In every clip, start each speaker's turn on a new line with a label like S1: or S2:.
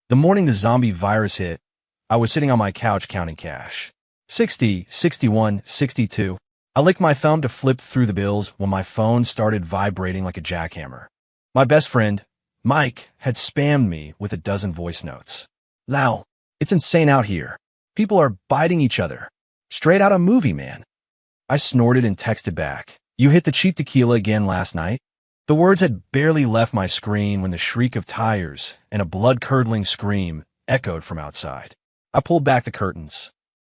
S1: The morning the zombie virus hit, I was sitting on my couch counting cash. 60, 61, 62. I licked my thumb to flip through the bills when my phone started vibrating like a jackhammer. My best friend, Mike, had spammed me with a dozen voice notes. Lau, it's insane out here. People are biting each other. Straight out a movie, man. I snorted and texted back. You hit the cheap tequila again last night? The words had barely left my screen when the shriek of tires and a blood-curdling scream echoed from outside. I pulled back the curtains.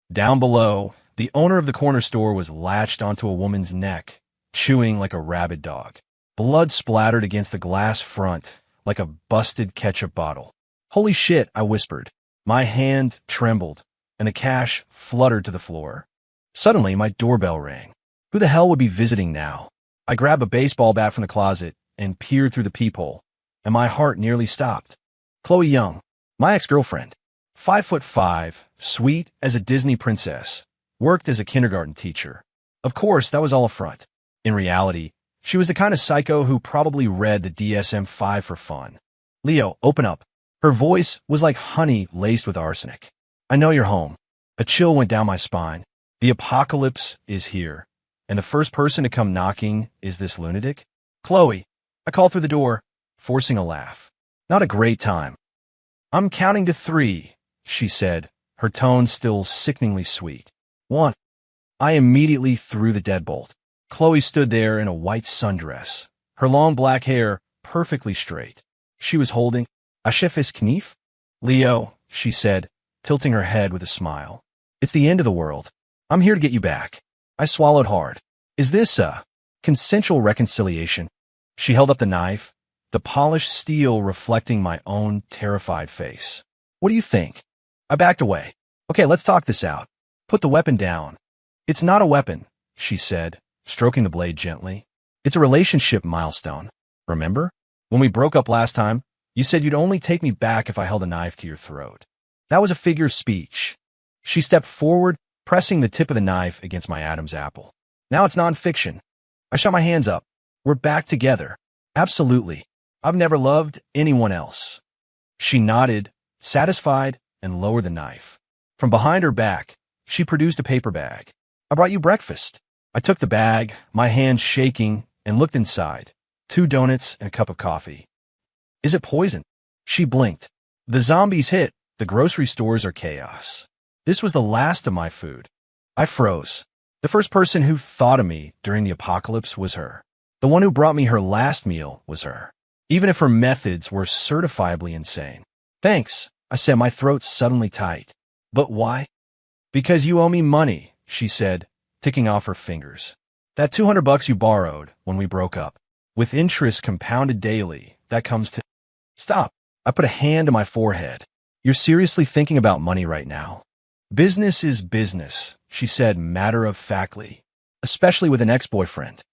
S1: Down below, the owner of the corner store was latched onto a woman's neck, chewing like a rabid dog. Blood splattered against the glass front like a busted ketchup bottle. Holy shit, I whispered. My hand trembled, and the cash fluttered to the floor. Suddenly, my doorbell rang. Who the hell would be visiting now? I grabbed a baseball bat from the closet and peered through the peephole, and my heart nearly stopped. Chloe Young, my ex-girlfriend, 5'5", sweet as a Disney princess, worked as a kindergarten teacher. Of course, that was all a front. In reality, she was the kind of psycho who probably read the DSM-5 for fun. Leo, open up. Her voice was like honey laced with arsenic. I know you're home. A chill went down my spine. The apocalypse is here. And the first person to come knocking is this lunatic? Chloe, I called through the door, forcing a laugh. Not a great time. I'm counting to 3, she said, her tone still sickeningly sweet. 1. I immediately threw the deadbolt. Chloe stood there in a white sundress, her long black hair perfectly straight. She was holding a chef's knife? Leo, she said, tilting her head with a smile. It's the end of the world. I'm here to get you back. I swallowed hard. Is this a consensual reconciliation? She held up the knife, the polished steel reflecting my own terrified face. What do you think? I backed away. Okay, let's talk this out. Put the weapon down. It's not a weapon, she said, stroking the blade gently. It's a relationship milestone. Remember? When we broke up last time, you said you'd only take me back if I held a knife to your throat. That was a figure of speech. She stepped forward, pressing the tip of the knife against my Adam's apple. Now it's nonfiction. I shot my hands up. We're back together. Absolutely. I've never loved anyone else. She nodded, satisfied, and lowered the knife. From behind her back, she produced a paper bag. I brought you breakfast. I took the bag, my hands shaking, and looked inside. 2 donuts and a cup of coffee. Is it poison? She blinked. The zombies hit. The grocery stores are chaos. This was the last of my food. I froze. The first person who thought of me during the apocalypse was her. The one who brought me her last meal was her. Even if her methods were certifiably insane. Thanks, I said, my throat suddenly tight. But why? Because you owe me money, she said, ticking off her fingers. That $200 you borrowed when we broke up. With interest compounded daily, that comes to... Stop. I put a hand to my forehead. You're seriously thinking about money right now. Business is business, she said matter-of-factly, especially with an ex-boyfriend.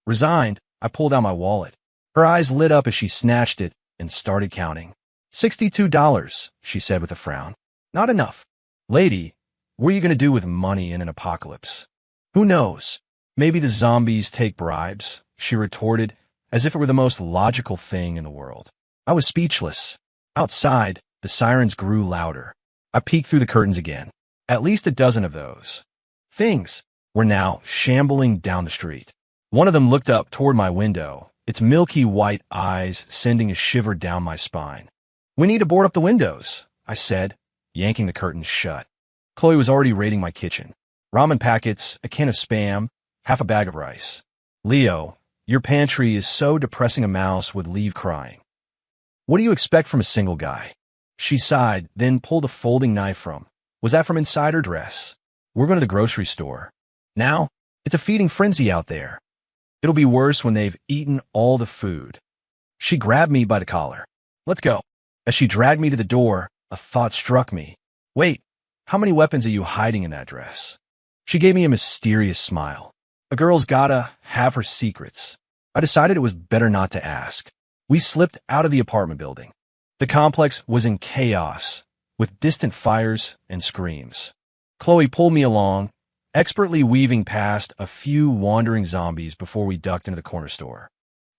S1: Resigned, I pulled out my wallet. Her eyes lit up as she snatched it and started counting. $62, she said with a frown. Not enough. Lady, what are you going to do with money in an apocalypse? Who knows? Maybe the zombies take bribes, she retorted, as if it were the most logical thing in the world. I was speechless. Outside, the sirens grew louder. I peeked through the curtains again. At least a dozen of those things were now shambling down the street. One of them looked up toward my window, its milky white eyes sending a shiver down my spine. We need to board up the windows, I said, yanking the curtains shut. Chloe was already raiding my kitchen. Ramen packets, a can of Spam, half a bag of rice. Leo, your pantry is so depressing a mouse would leave crying. What do you expect from a single guy? She sighed, then pulled a folding knife from. Was that from inside her dress? We're going to the grocery store. Now, it's a feeding frenzy out there. It'll be worse when they've eaten all the food. She grabbed me by the collar. Let's go. As she dragged me to the door, a thought struck me. Wait, how many weapons are you hiding in that dress? She gave me a mysterious smile. A girl's gotta have her secrets. I decided it was better not to ask. We slipped out of the apartment building. The complex was in chaos, with distant fires and screams. Chloe pulled me along, expertly weaving past a few wandering zombies before we ducked into the corner store.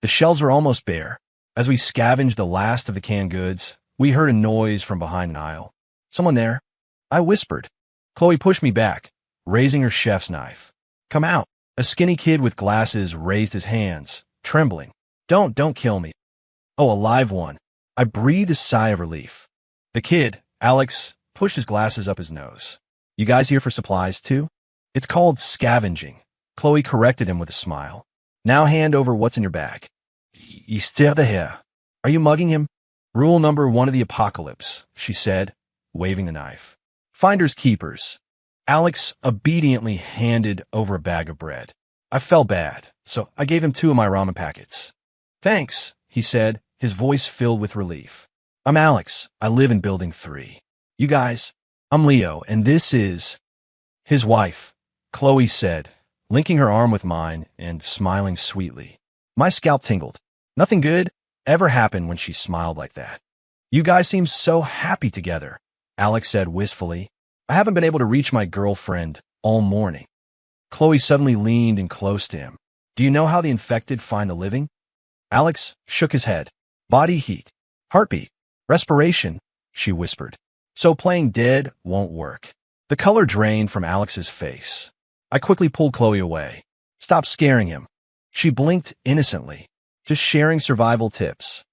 S1: The shelves were almost bare. As we scavenged the last of the canned goods, We heard a noise from behind an aisle. Someone there? I whispered. Chloe pushed me back, raising her chef's knife. Come out. A skinny kid with glasses raised his hands, trembling. Don't kill me. Oh, a live one. I breathed a sigh of relief. The kid, Alex, pushed his glasses up his nose. You guys here for supplies too? It's called scavenging. Chloe corrected him with a smile. Now hand over what's in your bag. You still the hair. Are you mugging him? Rule number 1 of the apocalypse, she said, waving the knife. Finders keepers. Alex obediently handed over a bag of bread. I felt bad, so I gave him 2 of my ramen packets. Thanks, he said, his voice filled with relief. I'm Alex. I live in building 3. You guys, I'm Leo, and this is his wife, Chloe said, linking her arm with mine and smiling sweetly. My scalp tingled. Nothing good ever happened when she smiled like that. You guys seem so happy together, Alex said wistfully. I haven't been able to reach my girlfriend all morning. Chloe suddenly leaned in close to him. Do you know how the infected find the living? Alex shook his head. Body heat, heartbeat, respiration, she whispered. So playing dead won't work. The color drained from Alex's face. I quickly pulled Chloe away. Stop scaring him. She blinked innocently, just sharing survival tips.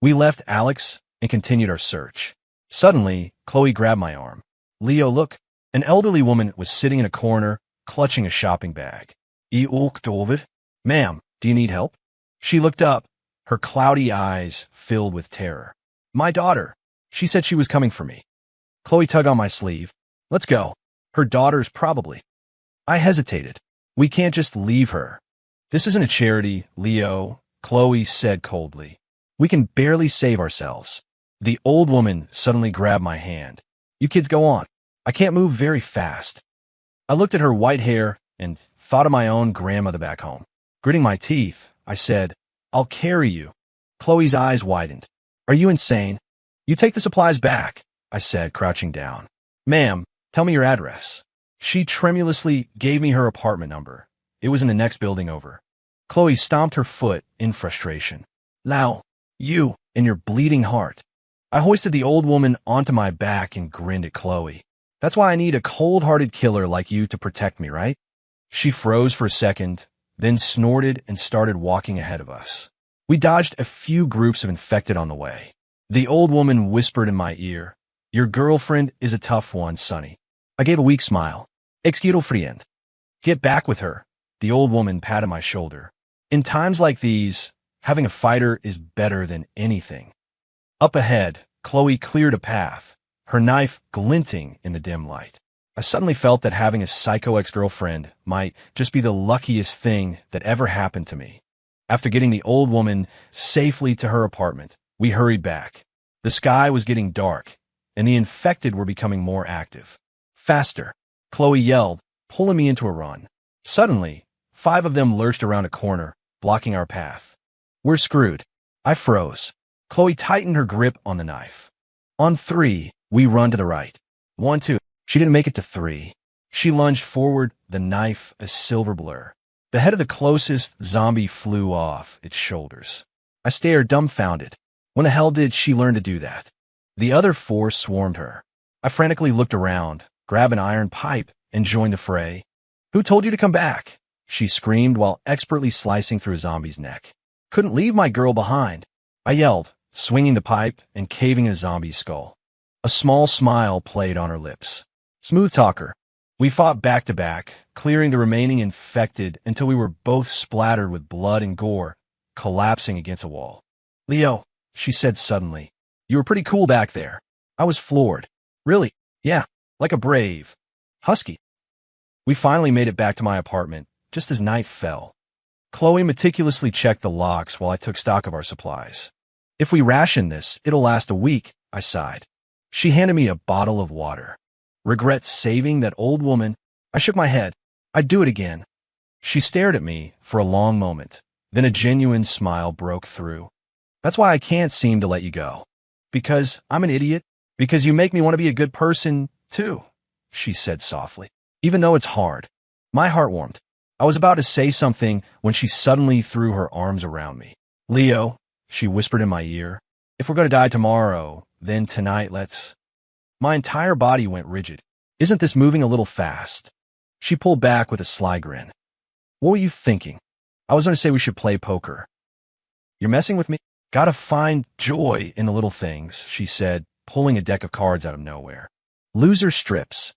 S1: We left Alex and continued our search. Suddenly, Chloe grabbed my arm. Leo, look. An elderly woman was sitting in a corner, clutching a shopping bag. Ma'am, do you need help? She looked up, her cloudy eyes filled with terror. My daughter. She said she was coming for me. Chloe tugged on my sleeve. Let's go. Her daughter's probably. I hesitated. We can't just leave her. This isn't a charity, Leo, Chloe said coldly. We can barely save ourselves. The old woman suddenly grabbed my hand. You kids go on. I can't move very fast. I looked at her white hair and thought of my own grandmother back home. Gritting my teeth, I said, I'll carry you. Chloe's eyes widened. Are you insane? You take the supplies back, I said, crouching down. Ma'am, tell me your address. She tremulously gave me her apartment number. It was in the next building over. Chloe stomped her foot in frustration. Lao, you and your bleeding heart. I hoisted the old woman onto my back and grinned at Chloe. That's why I need a cold-hearted killer like you to protect me, right? She froze for a second, then snorted and started walking ahead of us. We dodged a few groups of infected on the way. The old woman whispered in my ear, Your girlfriend is a tough one, Sonny. I gave a weak smile. Excuse friend. Get back with her. The old woman patted my shoulder. In times like these, having a fighter is better than anything. Up ahead, Chloe cleared a path, her knife glinting in the dim light. I suddenly felt that having a psycho ex-girlfriend might just be the luckiest thing that ever happened to me. After getting the old woman safely to her apartment, we hurried back. The sky was getting dark, and the infected were becoming more active. Faster, Chloe yelled, pulling me into a run. Suddenly, 5 of them lurched around a corner, blocking our path. We're screwed. I froze. Chloe tightened her grip on the knife. On 3, we run to the right. 1, 2. She didn't make it to 3. She lunged forward, the knife a silver blur. The head of the closest zombie flew off its shoulders. I stared dumbfounded. When the hell did she learn to do that? The other 4 swarmed her. I frantically looked around, grabbed an iron pipe, and joined the fray. Who told you to come back? She screamed while expertly slicing through a zombie's neck. Couldn't leave my girl behind. I yelled, swinging the pipe and caving in a zombie's skull. A small smile played on her lips. Smooth talker. We fought back to back, clearing the remaining infected until we were both splattered with blood and gore, collapsing against a wall. Leo, she said suddenly, you were pretty cool back there. I was floored. Really? Yeah, like a brave husky. We finally made it back to my apartment, just as night fell. Chloe meticulously checked the locks while I took stock of our supplies. If we ration this, it'll last a week, I sighed. She handed me a bottle of water. Regret saving that old woman? I shook my head. I'd do it again. She stared at me for a long moment. Then a genuine smile broke through. That's why I can't seem to let you go. Because I'm an idiot? Because you make me want to be a good person, too, she said softly. Even though it's hard. My heart warmed. I was about to say something when she suddenly threw her arms around me. Leo, she whispered in my ear, If we're going to die tomorrow, then tonight let's... My entire body went rigid. Isn't this moving a little fast? She pulled back with a sly grin. What were you thinking? I was going to say we should play poker. You're messing with me? Gotta find joy in the little things, she said, pulling a deck of cards out of nowhere. Loser strips.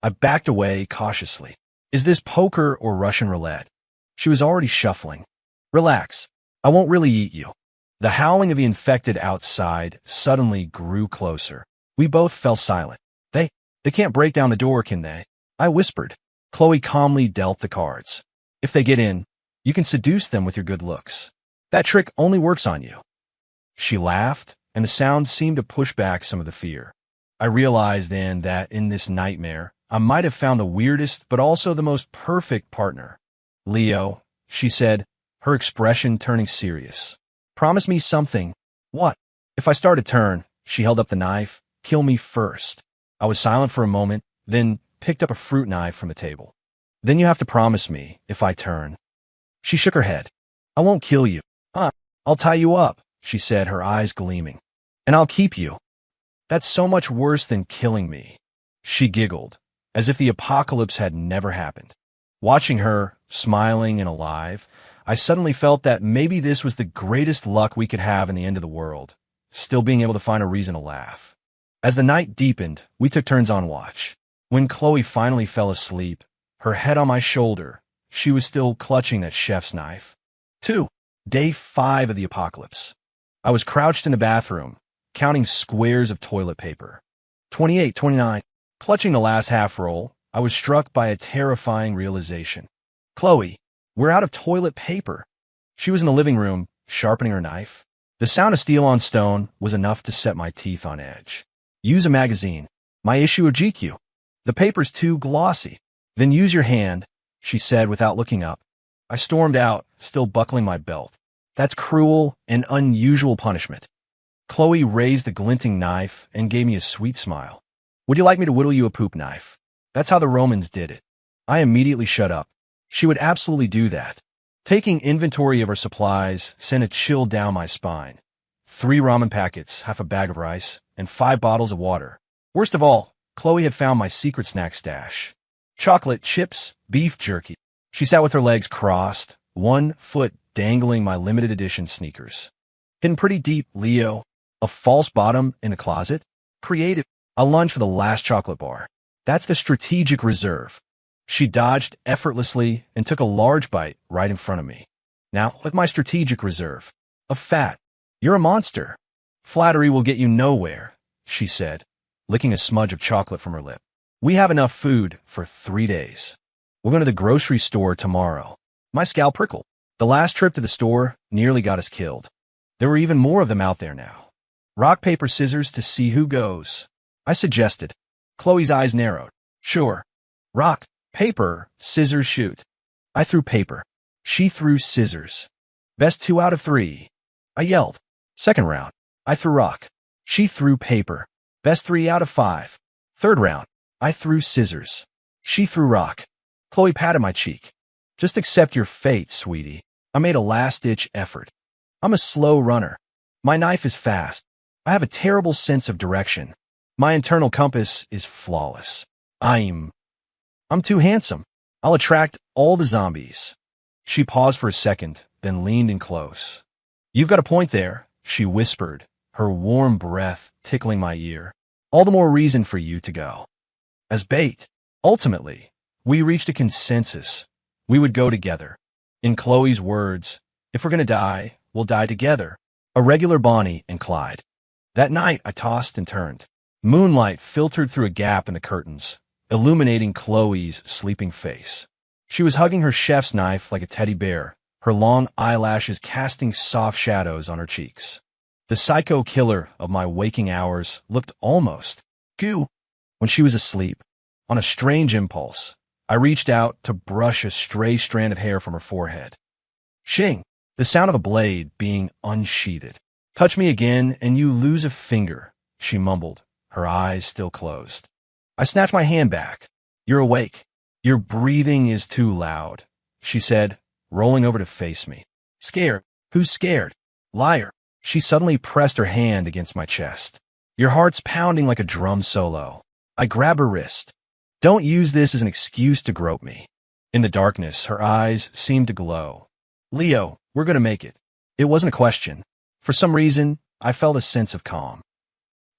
S1: I backed away cautiously. Is this poker or Russian roulette? She was already shuffling. Relax. I won't really eat you. The howling of the infected outside suddenly grew closer. We both fell silent. They can't break down the door, can they? I whispered. Chloe calmly dealt the cards. If they get in, you can seduce them with your good looks. That trick only works on you. She laughed, and the sound seemed to push back some of the fear. I realized then that in this nightmare, I might have found the weirdest but also the most perfect partner. Leo, she said, her expression turning serious. Promise me something. What? If I start a turn, she held up the knife, kill me first. I was silent for a moment, then picked up a fruit knife from the table. Then you have to promise me, if I turn. She shook her head. I won't kill you. I'll tie you up, she said, her eyes gleaming. And I'll keep you. That's so much worse than killing me. She giggled, as if the apocalypse had never happened. Watching her, smiling and alive, I suddenly felt that maybe this was the greatest luck we could have in the end of the world, still being able to find a reason to laugh. As the night deepened, we took turns on watch. When Chloe finally fell asleep, her head on my shoulder, she was still clutching that chef's knife. 2. Day 5 of the apocalypse. I was crouched in the bathroom, counting squares of toilet paper. 28, 29. Clutching the last half roll, I was struck by a terrifying realization. Chloe, we're out of toilet paper. She was in the living room, sharpening her knife. The sound of steel on stone was enough to set my teeth on edge. Use a magazine. My issue of GQ. The paper's too glossy. Then use your hand, she said without looking up. I stormed out, still buckling my belt. That's cruel and unusual punishment. Chloe raised the glinting knife and gave me a sweet smile. Would you like me to whittle you a poop knife? That's how the Romans did it. I immediately shut up. She would absolutely do that. Taking inventory of her supplies sent a chill down my spine. 3 ramen packets, half a bag of rice, and 5 bottles of water. Worst of all, Chloe had found my secret snack stash. Chocolate chips, beef jerky. She sat with her legs crossed, one foot dangling my limited edition sneakers. Hidden pretty deep, Leo. A false bottom in a closet? Creative. I'll lunge for the last chocolate bar. That's the strategic reserve. She dodged effortlessly and took a large bite right in front of me. Now, with my strategic reserve. Of fat. You're a monster. Flattery will get you nowhere, she said, licking a smudge of chocolate from her lip. We have enough food for 3 days. We're going to the grocery store tomorrow. My scalp prickled. The last trip to the store nearly got us killed. There were even more of them out there now. Rock, paper, scissors to see who goes. I suggested. Chloe's eyes narrowed. Sure. Rock, paper, scissors, shoot. I threw paper. She threw scissors. Best 2 out of 3. I yelled. Second round. I threw rock. She threw paper. Best 3 out of 5. Third round. I threw scissors. She threw rock. Chloe patted my cheek. Just accept your fate, sweetie. I made a last-ditch effort. I'm a slow runner. My knife is fast. I have a terrible sense of direction. My internal compass is flawless. I'm too handsome. I'll attract all the zombies. She paused for a second, then leaned in close. You've got a point there, she whispered, her warm breath tickling my ear. All the more reason for you to go. As bait. Ultimately, we reached a consensus. We would go together. In Chloe's words, if we're going to die, we'll die together. A regular Bonnie and Clyde. That night, I tossed and turned. Moonlight filtered through a gap in the curtains, illuminating Chloe's sleeping face. She was hugging her chef's knife like a teddy bear, her long eyelashes casting soft shadows on her cheeks. The psycho killer of my waking hours looked almost goo. When she was asleep, on a strange impulse, I reached out to brush a stray strand of hair from her forehead. Shing! The sound of a blade being unsheathed. Touch me again and you lose a finger, she mumbled, her eyes still closed. I snatched my hand back. You're awake. Your breathing is too loud, she said, rolling over to face me. Scared? Who's scared? Liar. She suddenly pressed her hand against my chest. Your heart's pounding like a drum solo. I grab her wrist. Don't use this as an excuse to grope me. In the darkness, her eyes seemed to glow. Leo, we're going to make it. It wasn't a question. For some reason, I felt a sense of calm.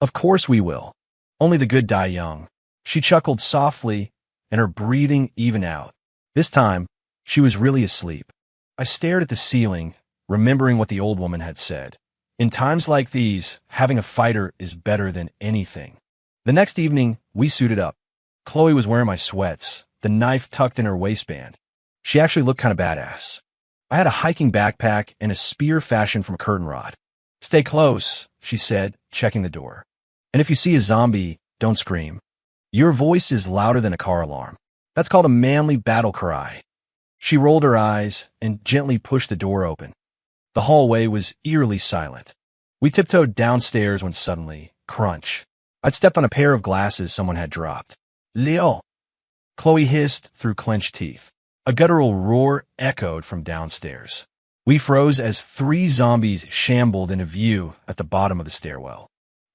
S1: Of course we will. Only the good die young. She chuckled softly, and her breathing evened out. This time, she was really asleep. I stared at the ceiling, remembering what the old woman had said. In times like these, having a fighter is better than anything. The next evening, we suited up. Chloe was wearing my sweats, the knife tucked in her waistband. She actually looked kind of badass. I had a hiking backpack and a spear fashioned from a curtain rod. Stay close, she said, checking the door. And if you see a zombie, don't scream. Your voice is louder than a car alarm. That's called a manly battle cry. She rolled her eyes and gently pushed the door open. The hallway was eerily silent. We tiptoed downstairs when suddenly, crunch. I'd stepped on a pair of glasses someone had dropped. Leo! Chloe hissed through clenched teeth. A guttural roar echoed from downstairs. We froze as 3 zombies shambled into view at the bottom of the stairwell.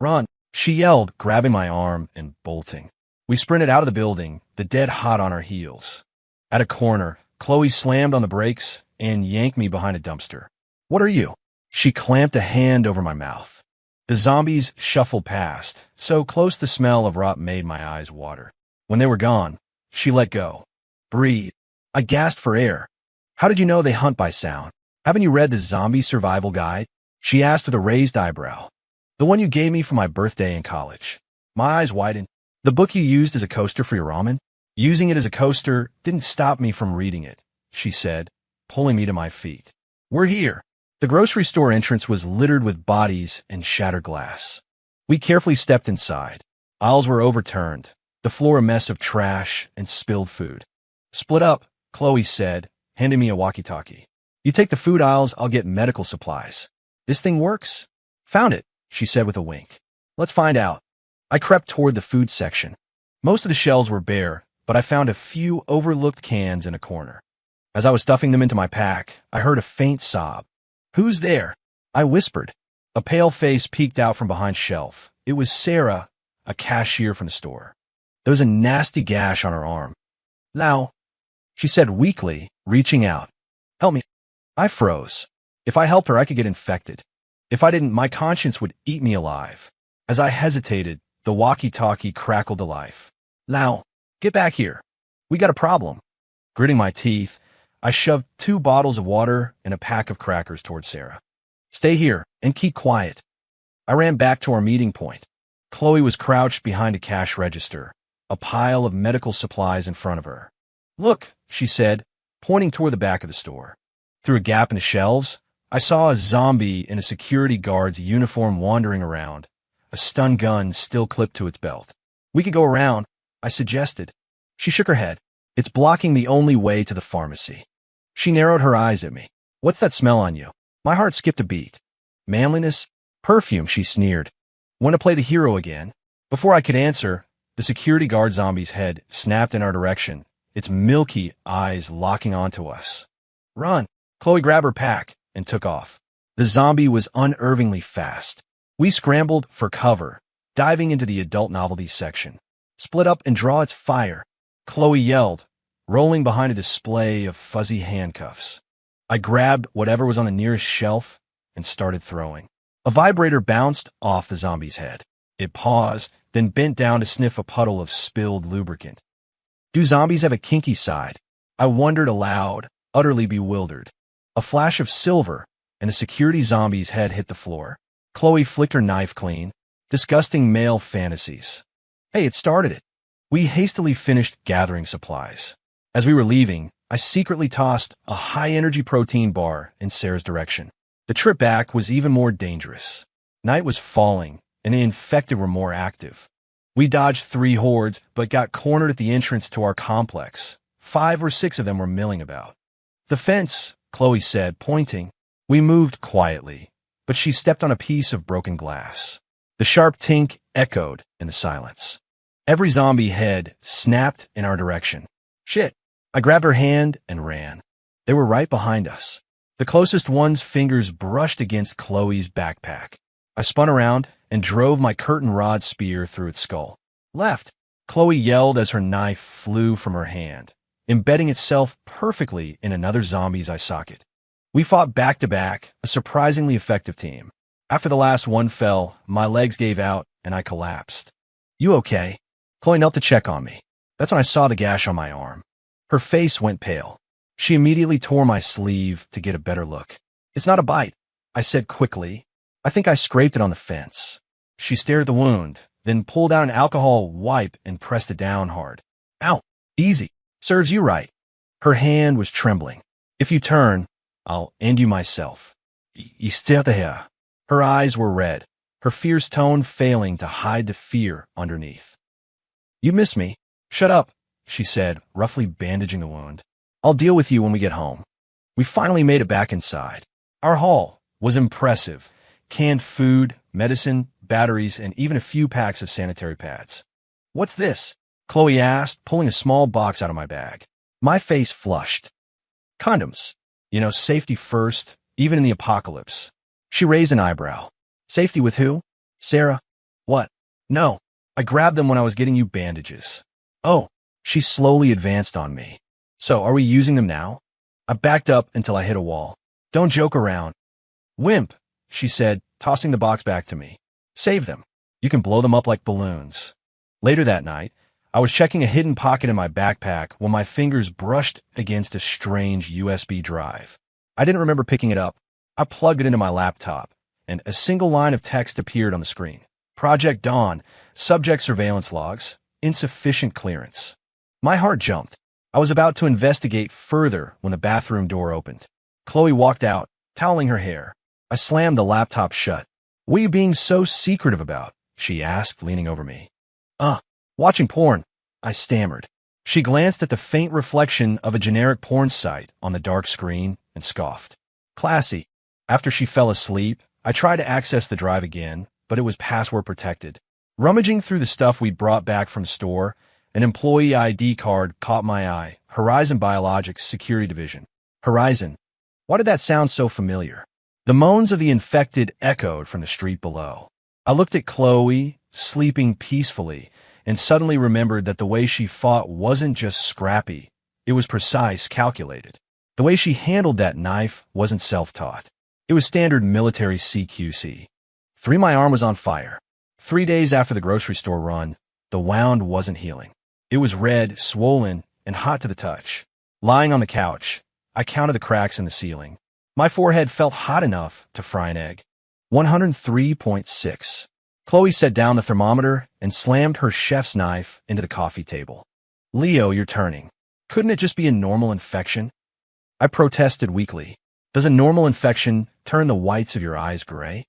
S1: Run! She yelled, grabbing my arm and bolting. We sprinted out of the building, the dead hot on our heels. At a corner, Chloe slammed on the brakes and yanked me behind a dumpster. What are you? She clamped a hand over my mouth. The zombies shuffled past, so close the smell of rot made my eyes water. When they were gone, she let go. Breathe. I gasped for air. How did you know they hunt by sound? Haven't you read the Zombie Survival Guide? She asked with a raised eyebrow. The one you gave me for my birthday in college. My eyes widened. The book you used as a coaster for your ramen? Using it as a coaster didn't stop me from reading it, she said, pulling me to my feet. We're here. The grocery store entrance was littered with bodies and shattered glass. We carefully stepped inside. Aisles were overturned, the floor a mess of trash and spilled food. Split up, Chloe said, handing me a walkie-talkie. You take the food aisles, I'll get medical supplies. This thing works? Found it, she said with a wink. Let's find out. I crept toward the food section. Most of the shelves were bare, but I found a few overlooked cans in a corner. As I was stuffing them into my pack, I heard a faint sob. Who's there? I whispered. A pale face peeked out from behind shelf. It was Sarah, a cashier from the store. There was a nasty gash on her arm. Lau, she said weakly, reaching out. Help me. I froze. If I helped her, I could get infected. If I didn't, my conscience would eat me alive. As I hesitated, the walkie-talkie crackled to life. Lau, get back here. We got a problem. Gritting my teeth, I shoved 2 bottles of water and a pack of crackers toward Sarah. Stay here and keep quiet. I ran back to our meeting point. Chloe was crouched behind a cash register, a pile of medical supplies in front of her. Look, she said, pointing toward the back of the store. Through a gap in the shelves, I saw a zombie in a security guard's uniform wandering around, a stun gun still clipped to its belt. We could go around, I suggested. She shook her head. It's blocking the only way to the pharmacy. She narrowed her eyes at me. What's that smell on you? My heart skipped a beat. Manliness? Perfume, she sneered. Want to play the hero again? Before I could answer, the security guard zombie's head snapped in our direction, its milky eyes locking onto us. Run! Chloe grabbed her pack and took off. The zombie was unnervingly fast. We scrambled for cover, diving into the adult novelties section. Split up and draw its fire, Chloe yelled, rolling behind a display of fuzzy handcuffs. I grabbed whatever was on the nearest shelf and started throwing. A vibrator bounced off the zombie's head. It paused, then bent down to sniff a puddle of spilled lubricant. Do zombies have a kinky side? I wondered aloud, utterly bewildered. A flash of silver, and a security zombie's head hit the floor. Chloe flicked her knife clean. Disgusting male fantasies. Hey, it started it. We hastily finished gathering supplies. As we were leaving, I secretly tossed a high-energy protein bar in Sarah's direction. The trip back was even more dangerous. Night was falling, and the infected were more active. We dodged 3 hordes, but got cornered at the entrance to our complex. 5 or 6 of them were milling about. The fence, Chloe said, pointing. We moved quietly, but she stepped on a piece of broken glass. The sharp tink echoed in the silence. Every zombie head snapped in our direction. Shit! I grabbed her hand and ran. They were right behind us. The closest one's fingers brushed against Chloe's backpack. I spun around and drove my curtain rod spear through its skull. Left, Chloe yelled as her knife flew from her hand, embedding itself perfectly in another zombie's eye socket. We fought back-to-back, a surprisingly effective team. After the last one fell, my legs gave out and I collapsed. "You okay?" Chloe knelt to check on me. That's when I saw the gash on my arm. Her face went pale. She immediately tore my sleeve to get a better look. "It's not a bite," I said quickly. "I think I scraped it on the fence." She stared at the wound, then pulled out an alcohol wipe and pressed it down hard. "Ow, easy. Serves you right." Her hand was trembling. "If you turn, I'll end you myself." "Here." Her eyes were red, her fierce tone failing to hide the fear underneath. "You miss me." "Shut up," she said, roughly bandaging the wound. "I'll deal with you when we get home." We finally made it back inside. Our haul was impressive. Canned food, medicine, batteries, and even a few packs of sanitary pads. "What's this?" Chloe asked, pulling a small box out of my bag. My face flushed. "Condoms. Safety first, even in the apocalypse." She raised an eyebrow. "Safety with who?" "Sarah." "What?" "No. I grabbed them when I was getting you bandages." "Oh." She slowly advanced on me. "So, are we using them now?" I backed up until I hit a wall. "Don't joke around." "Wimp," she said, tossing the box back to me. "Save them. You can blow them up like balloons." Later that night, I was checking a hidden pocket in my backpack when my fingers brushed against a strange USB drive. I didn't remember picking it up. I plugged it into my laptop, and a single line of text appeared on the screen. "Project Dawn, subject surveillance logs, insufficient clearance." My heart jumped. I was about to investigate further when the bathroom door opened. Chloe walked out, toweling her hair. I slammed the laptop shut. "What are you being so secretive about?" she asked, leaning over me. Watching porn," I stammered. She glanced at the faint reflection of a generic porn site on the dark screen and scoffed. "Classy." After she fell asleep, I tried to access the drive again, but it was password protected. Rummaging through the stuff we'd brought back from the store, an employee ID card caught my eye. Horizon Biologics Security Division. Horizon. Why did that sound so familiar? The moans of the infected echoed from the street below. I looked at Chloe, sleeping peacefully, and suddenly remembered that the way she fought wasn't just scrappy. It was precise, calculated. The way she handled that knife wasn't self-taught. It was standard military CQC. My arm was on fire. 3 days after the grocery store run, the wound wasn't healing. It was red, swollen, and hot to the touch. Lying on the couch, I counted the cracks in the ceiling. My forehead felt hot enough to fry an egg. 103.6. Chloe set down the thermometer and slammed her chef's knife into the coffee table. "Leo, you're turning. Couldn't it just be a normal infection?" I protested weakly. "Does a normal infection turn the whites of your eyes gray?"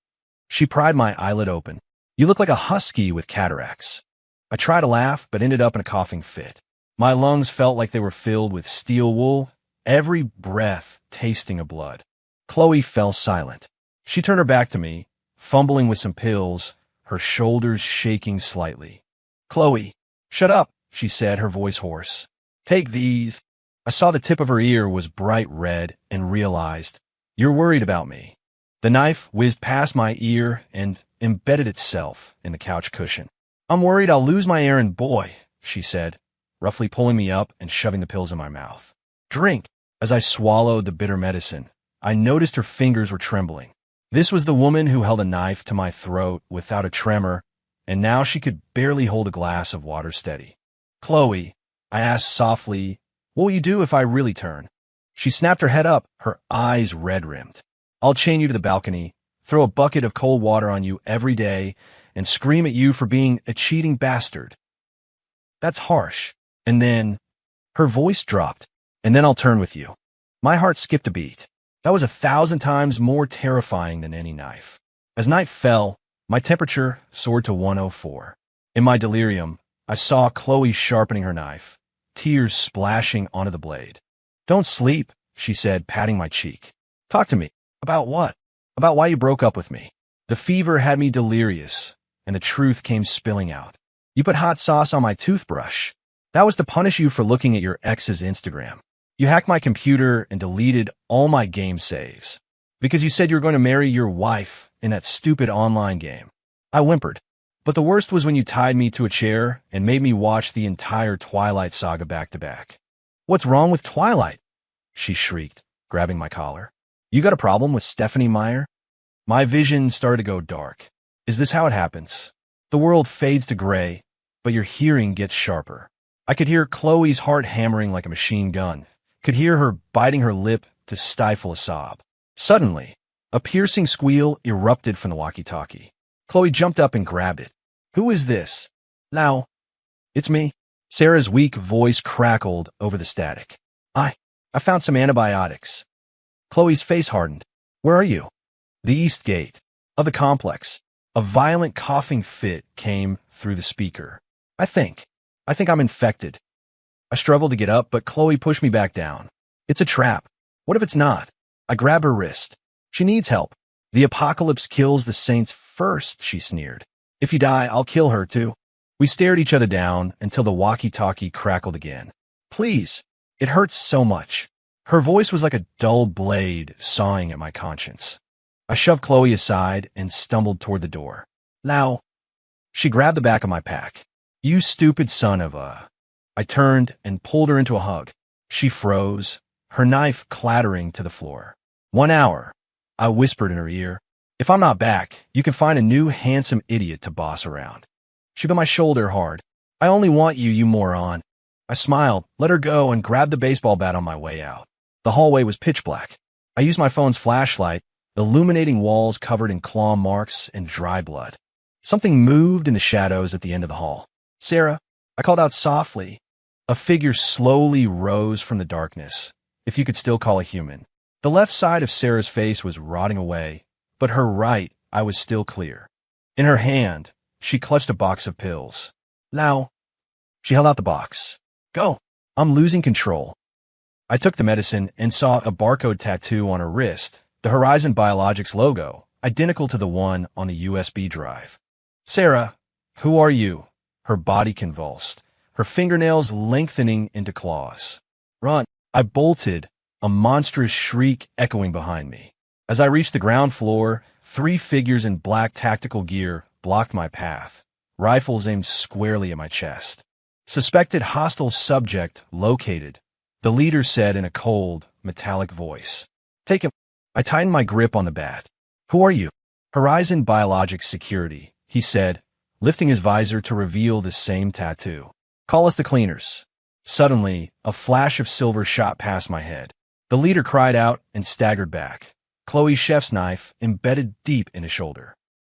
S1: She pried my eyelid open. "You look like a husky with cataracts." I tried to laugh, but ended up in a coughing fit. My lungs felt like they were filled with steel wool, every breath tasting of blood. Chloe fell silent. She turned her back to me, fumbling with some pills, her shoulders shaking slightly. "Chloe, shut up," she said, her voice hoarse. "Take these." I saw the tip of her ear was bright red and realized, "You're worried about me." The knife whizzed past my ear and embedded itself in the couch cushion. "I'm worried I'll lose my errand boy," she said, roughly pulling me up and shoving the pills in my mouth. "Drink." As I swallowed the bitter medicine, I noticed her fingers were trembling. This was the woman who held a knife to my throat without a tremor, and now she could barely hold a glass of water steady. "Chloe," I asked softly, "what will you do if I really turn?" She snapped her head up, her eyes red-rimmed. "I'll chain you to the balcony, throw a bucket of cold water on you every day, and scream at you for being a cheating bastard." "That's harsh." And then, her voice dropped, "And then I'll turn with you." My heart skipped a beat. That was 1,000 times more terrifying than any knife. As night fell, my temperature soared to 104. In my delirium, I saw Chloe sharpening her knife, tears splashing onto the blade. "Don't sleep," she said, patting my cheek. "Talk to me." "About what?" "About why you broke up with me." The fever had me delirious, and the truth came spilling out. "You put hot sauce on my toothbrush." "That was to punish you for looking at your ex's Instagram." You hacked my computer and deleted all my game saves because you said you were going to marry your wife in that stupid online game. I whimpered. But the worst was when you tied me to a chair and made me watch the entire Twilight saga back to back. What's wrong with Twilight? She shrieked, grabbing my collar. You got a problem with Stephanie Meyer? My vision started to go dark. Is this how it happens? The world fades to gray, but your hearing gets sharper. I could hear Chloe's heart hammering like a machine gun, could hear her biting her lip to stifle a sob. Suddenly, a piercing squeal erupted from the walkie-talkie. Chloe jumped up and grabbed it. Who is this? Now, it's me. Sarah's weak voice crackled over the static. I found some antibiotics. Chloe's face hardened. Where are you? The east gate of the complex. A violent coughing fit came through the speaker. I think I'm infected. I struggled to get up, but Chloe pushed me back down. It's a trap. What if it's not? I grabbed her wrist. She needs help. The apocalypse kills the saints first, she sneered. If you die, I'll kill her too. We stared each other down until the walkie-talkie crackled again. Please, it hurts so much. Her voice was like a dull blade sawing at my conscience. I shoved Chloe aside and stumbled toward the door. Now, she grabbed the back of my pack. You stupid son of a... I turned and pulled her into a hug. She froze, her knife clattering to the floor. 1 hour, I whispered in her ear. If I'm not back, you can find a new handsome idiot to boss around. She bit my shoulder hard. I only want you, you moron. I smiled, let her go, and grabbed the baseball bat on my way out. The hallway was pitch black. I used my phone's flashlight, illuminating walls covered in claw marks and dry blood. Something moved in the shadows at the end of the hall. Sarah, I called out softly. A figure slowly rose from the darkness, if you could still call a human. The left side of Sarah's face was rotting away, but her right eye was still clear. In her hand, she clutched a box of pills. Now, she held out the box. Go. I'm losing control. I took the medicine and saw a barcode tattoo on her wrist, the Horizon Biologics logo, identical to the one on the USB drive. Sarah, who are you? Her body convulsed, her fingernails lengthening into claws. Run. I bolted, a monstrous shriek echoing behind me. As I reached the ground floor, 3 figures in black tactical gear blocked my path, rifles aimed squarely at my chest. Suspected hostile subject located, the leader said in a cold, metallic voice. Take him. I tightened my grip on the bat. Who are you? Horizon Biologics Security, he said, lifting his visor to reveal the same tattoo. Call us the cleaners. Suddenly, a flash of silver shot past my head. The leader cried out and staggered back. Chloe's chef's knife embedded deep in his shoulder.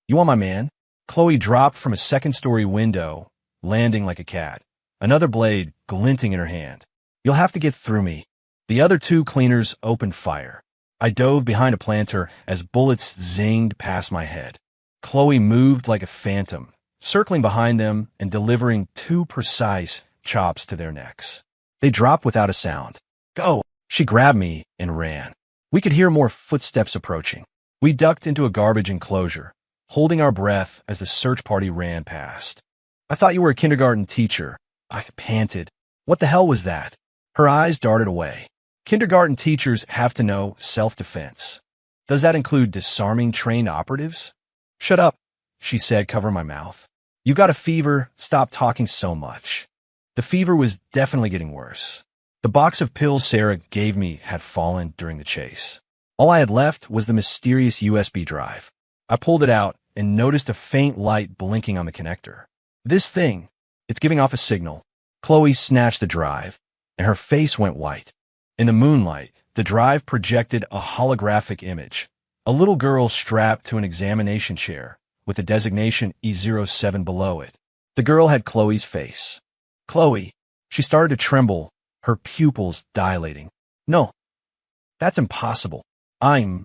S1: You want my man? Chloe dropped from a second-story window, landing like a cat, another blade glinting in her hand. You'll have to get through me. The other 2 cleaners opened fire. I dove behind a planter as bullets zinged past my head. Chloe moved like a phantom, circling behind them and delivering 2 precise chops to their necks. They dropped without a sound. Go! She grabbed me and ran. We could hear more footsteps approaching. We ducked into a garbage enclosure, holding our breath as the search party ran past. I thought you were a kindergarten teacher. I panted. What the hell was that? Her eyes darted away. Kindergarten teachers have to know self-defense. Does that include disarming trained operatives? Shut up, she said, covering my mouth. You've got a fever. Stop talking so much. The fever was definitely getting worse. The box of pills Sarah gave me had fallen during the chase. All I had left was the mysterious USB drive. I pulled it out and noticed a faint light blinking on the connector. This thing, it's giving off a signal. Chloe snatched the drive, and her face went white. In the moonlight, the drive projected a holographic image. A little girl strapped to an examination chair, with the designation E07 below it. The girl had Chloe's face. Chloe, she started to tremble, her pupils dilating. No, that's impossible. A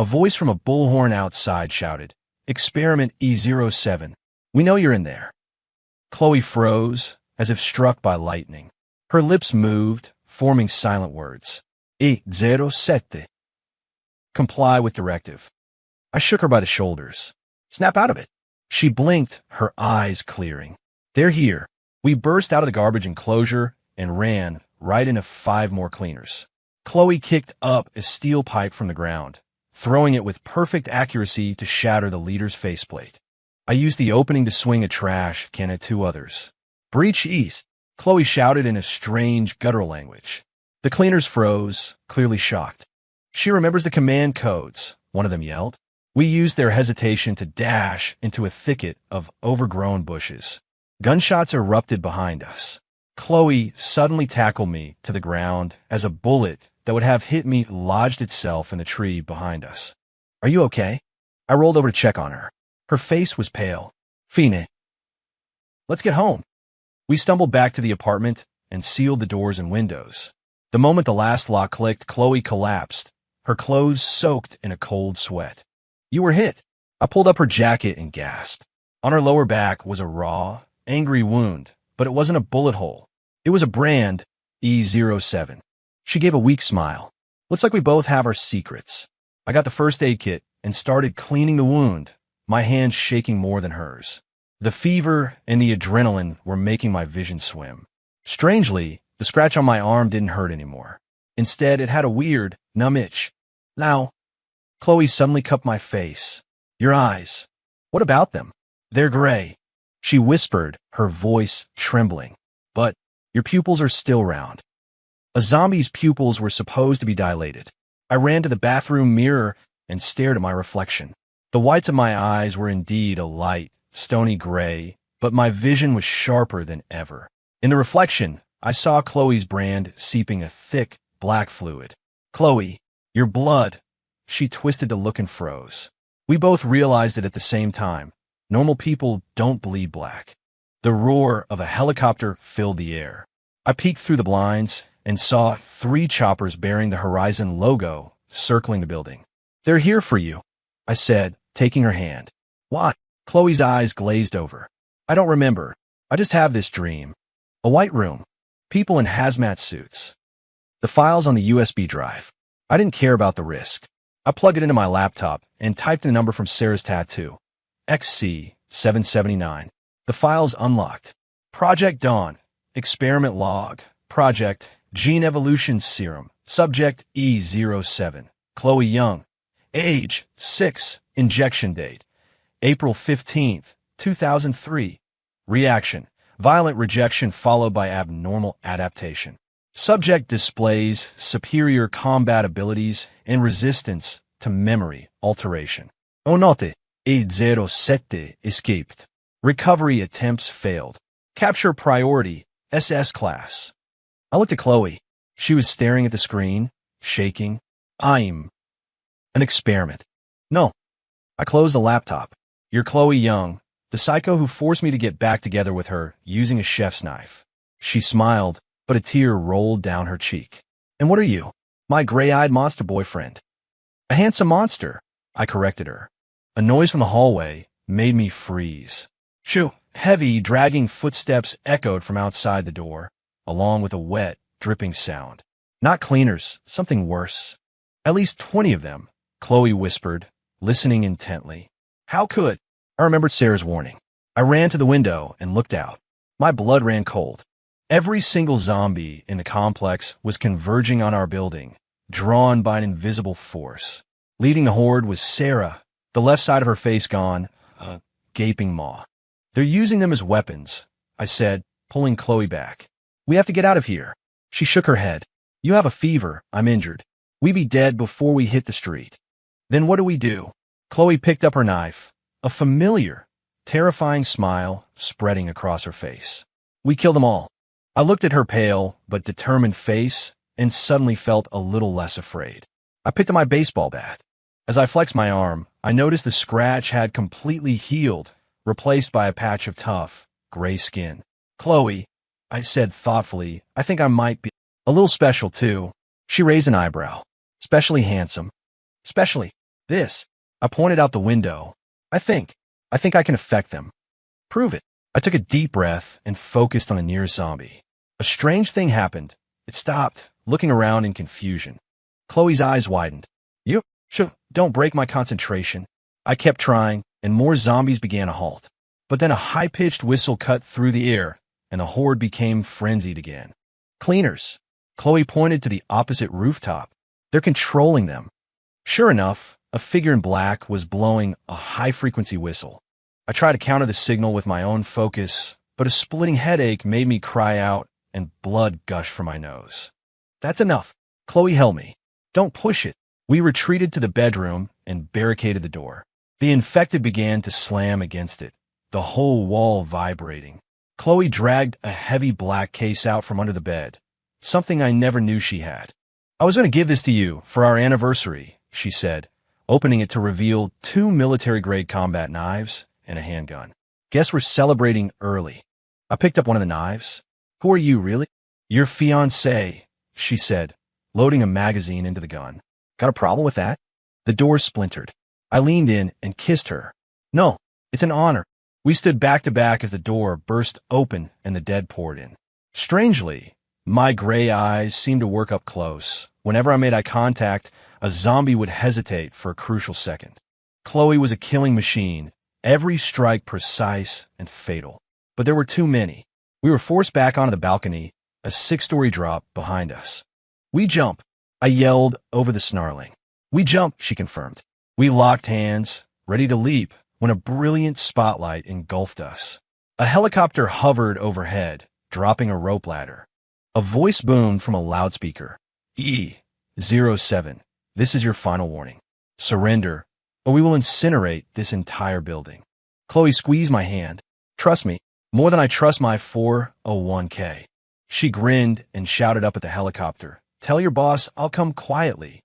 S1: voice from a bullhorn outside shouted, Experiment E07. We know you're in there. Chloe froze, as if struck by lightning. Her lips moved, forming silent words. E07. Comply with directive. I shook her by the shoulders. Snap out of it. She blinked, her eyes clearing. They're here. We burst out of the garbage enclosure and ran right into 5 more cleaners. Chloe kicked up a steel pipe from the ground, throwing it with perfect accuracy to shatter the leader's faceplate. I used the opening to swing a trash can at 2 others. "Breach east," Chloe shouted in a strange, guttural language. The cleaners froze, clearly shocked. "She remembers the command codes," one of them yelled. We used their hesitation to dash into a thicket of overgrown bushes. Gunshots erupted behind us. Chloe suddenly tackled me to the ground as a bullet that would have hit me lodged itself in the tree behind us. "Are you okay?" I rolled over to check on her. Her face was pale. "Fine. Let's get home." We stumbled back to the apartment and sealed the doors and windows. The moment the last lock clicked, Chloe collapsed, her clothes soaked in a cold sweat. "You were hit." I pulled up her jacket and gasped. On her lower back was a raw, angry wound, but it wasn't a bullet hole. It was a brand, E07. She gave a weak smile. "Looks like we both have our secrets." I got the first aid kit and started cleaning the wound, my hands shaking more than hers. The fever and the adrenaline were making my vision swim. Strangely, the scratch on my arm didn't hurt anymore. Instead, it had a weird, numb itch. "Now," Chloe suddenly cupped my face. "Your eyes. What about them?" "They're gray," she whispered, her voice trembling. "But your pupils are still round." A zombie's pupils were supposed to be dilated. I ran to the bathroom mirror and stared at my reflection. The whites of my eyes were indeed a light, stony gray, but my vision was sharper than ever. In the reflection, I saw Chloe's brand seeping a thick, black fluid. "Chloe, your blood." She twisted to look and froze. We both realized it at the same time. Normal people don't bleed black. The roar of a helicopter filled the air. I peeked through the blinds and saw 3 choppers bearing the Horizon logo circling the building. "They're here for you," I said, taking her hand. "Why?" Chloe's eyes glazed over. "I don't remember. I just have this dream. A white room. People in hazmat suits. The files on the USB drive. I didn't care about the risk. I plugged it into my laptop and typed in a number from Sarah's tattoo. XC779. The file's unlocked. Project Dawn. Experiment log. Project Gene Evolution Serum. Subject E07. Chloe Young. Age 6. Injection date April 15th, 2003. Reaction: violent rejection followed by abnormal adaptation. Subject displays superior combat abilities and resistance to memory alteration. Onote E07 escaped. Recovery attempts failed. Capture priority SS class. I looked at Chloe. She was staring at the screen, shaking. "I'm an experiment." "No." I closed the laptop. "You're Chloe Young, the psycho who forced me to get back together with her using a chef's knife." She smiled, but a tear rolled down her cheek. "And what are you?" "My gray-eyed monster boyfriend." "A handsome monster," I corrected her. A noise from the hallway made me freeze. Shoo! Heavy, dragging footsteps echoed from outside the door, along with a wet, dripping sound. Not cleaners, something worse. "At least 20 of them," Chloe whispered, listening intently. "How could—" I remembered Sarah's warning. I ran to the window and looked out. My blood ran cold. Every single zombie in the complex was converging on our building, drawn by an invisible force. Leading the horde was Sarah, the left side of her face gone, a gaping maw. "They're using them as weapons," I said, pulling Chloe back. "We have to get out of here." She shook her head. "You have a fever. I'm injured. We be dead before we hit the street." "Then what do we do?" Chloe picked up her knife, a familiar, terrifying smile spreading across her face. "We kill them all." I looked at her pale but determined face and suddenly felt a little less afraid. I picked up my baseball bat. As I flexed my arm, I noticed the scratch had completely healed, replaced by a patch of tough, gray skin. "Chloe," I said thoughtfully, "I think I might be a little special, too." She raised an eyebrow. "Especially handsome." "Especially this." I pointed out the window. I think I can affect them." "Prove it." I took a deep breath and focused on the nearest zombie. A strange thing happened. It stopped, looking around in confusion. Chloe's eyes widened. "You? Don't break my concentration." I kept trying, and more zombies began to halt. But then a high-pitched whistle cut through the air, and the horde became frenzied again. "Cleaners!" Chloe pointed to the opposite rooftop. They're controlling them. Sure enough, a figure in black was blowing a high-frequency whistle. I tried to counter the signal with my own focus, but a splitting headache made me cry out and blood gushed from my nose. That's enough. Chloe held me. Don't push it. We retreated to the bedroom and barricaded the door. The infected began to slam against it, the whole wall vibrating. Chloe dragged a heavy black case out from under the bed, something I never knew she had. I was going to give this to you for our anniversary, she said, opening it to reveal 2 military-grade combat knives and a handgun. Guess we're celebrating early. I picked up one of the knives. Who are you, really? Your fiancé, she said, loading a magazine into the gun. Got a problem with that? The door splintered. I leaned in and kissed her. No, it's an honor. We stood back to back as the door burst open and the dead poured in. Strangely, my gray eyes seemed to work up close. Whenever I made eye contact, a zombie would hesitate for a crucial second. Chloe was a killing machine, every strike precise and fatal. But there were too many. We were forced back onto the balcony, a 6-story drop behind us. We jump, I yelled over the snarling. We jump, she confirmed. We locked hands, ready to leap, when a brilliant spotlight engulfed us. A helicopter hovered overhead, dropping a rope ladder. A voice boomed from a loudspeaker. E-07, this is your final warning. Surrender, or we will incinerate this entire building. Chloe squeezed my hand. Trust me, more than I trust my 401k. She grinned and shouted up at the helicopter. Tell your boss I'll come quietly.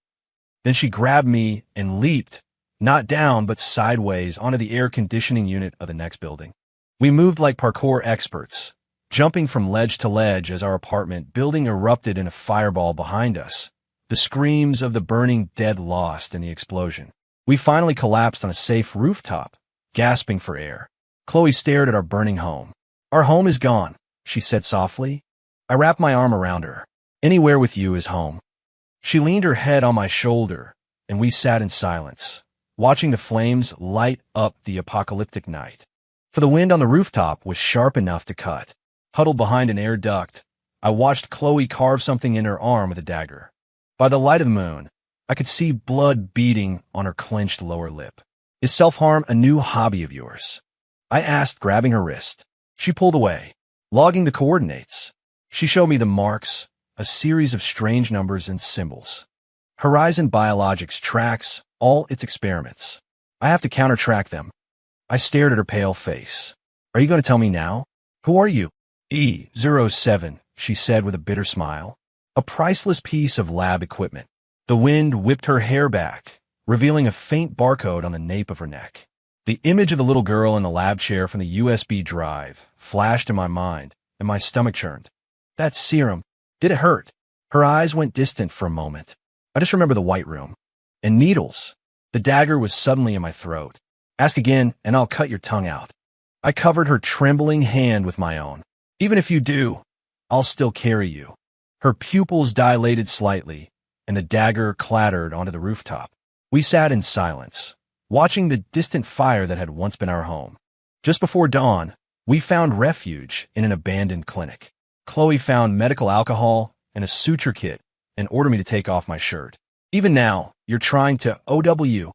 S1: Then she grabbed me and leaped, not down but sideways onto the air conditioning unit of the next building. We moved like parkour experts, jumping from ledge to ledge as our apartment building erupted in a fireball behind us, the screams of the burning dead lost in the explosion. We finally collapsed on a safe rooftop, gasping for air. Chloe stared at our burning home. Our home is gone, she said softly. I wrapped my arm around her. Anywhere with you is home. She leaned her head on my shoulder, and we sat in silence, watching the flames light up the apocalyptic night. For the wind on the rooftop was sharp enough to cut. Huddled behind an air duct, I watched Chloe carve something in her arm with a dagger. By the light of the moon, I could see blood beading on her clenched lower lip. Is self-harm a new hobby of yours? I asked, grabbing her wrist. She pulled away, logging the coordinates. She showed me the marks, a series of strange numbers and symbols. Horizon Biologics tracks all its experiments. I have to counter-track them. I stared at her pale face. Are you going to tell me now? Who are you? E-07, she said with a bitter smile. A priceless piece of lab equipment. The wind whipped her hair back, revealing a faint barcode on the nape of her neck. The image of the little girl in the lab chair from the USB drive flashed in my mind, and my stomach churned. That serum. Did it hurt? Her eyes went distant for a moment. I just remember the white room. And needles. The dagger was suddenly in my throat. Ask again, and I'll cut your tongue out. I covered her trembling hand with my own. Even if you do, I'll still carry you. Her pupils dilated slightly, and the dagger clattered onto the rooftop. We sat in silence, watching the distant fire that had once been our home. Just before dawn, we found refuge in an abandoned clinic. Chloe found medical alcohol and a suture kit and ordered me to take off my shirt. Even now, you're trying to OW.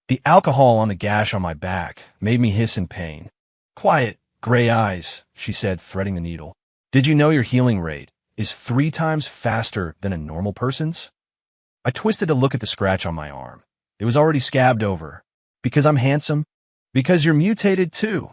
S1: The alcohol on the gash on my back made me hiss in pain. Quiet, gray eyes, she said, threading the needle. Did you know your healing rate is 3 times faster than a normal person's? I twisted to look at the scratch on my arm. It was already scabbed over. Because I'm handsome? Because you're mutated too,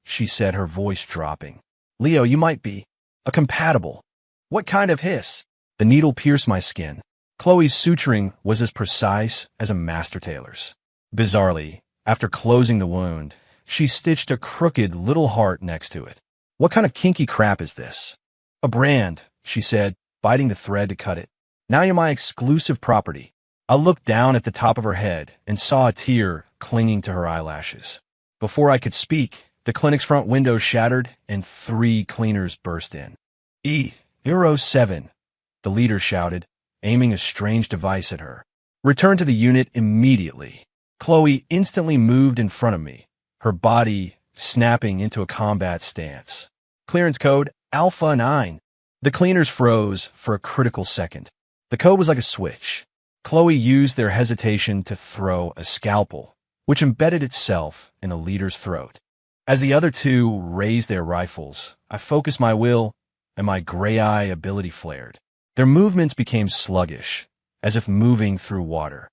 S1: she said, her voice dropping. Leo, you might be. A compatible. What kind of hiss? The needle pierced my skin. Chloe's suturing was as precise as a master tailor's. Bizarrely, after closing the wound, she stitched a crooked little heart next to it. What kind of kinky crap is this? A brand, she said, biting the thread to cut it. Now you're my exclusive property. I looked down at the top of her head and saw a tear clinging to her eyelashes. Before I could speak, the clinic's front window shattered and 3 cleaners burst in. E-07, the leader shouted, aiming a strange device at her. Return to the unit immediately. Chloe instantly moved in front of me, her body snapping into a combat stance. Clearance code Alpha 9. The cleaners froze for a critical second. The code was like a switch. Chloe used their hesitation to throw a scalpel, which embedded itself in the leader's throat. As the other two raised their rifles, I focused my will, and my gray eye ability flared. Their movements became sluggish, as if moving through water.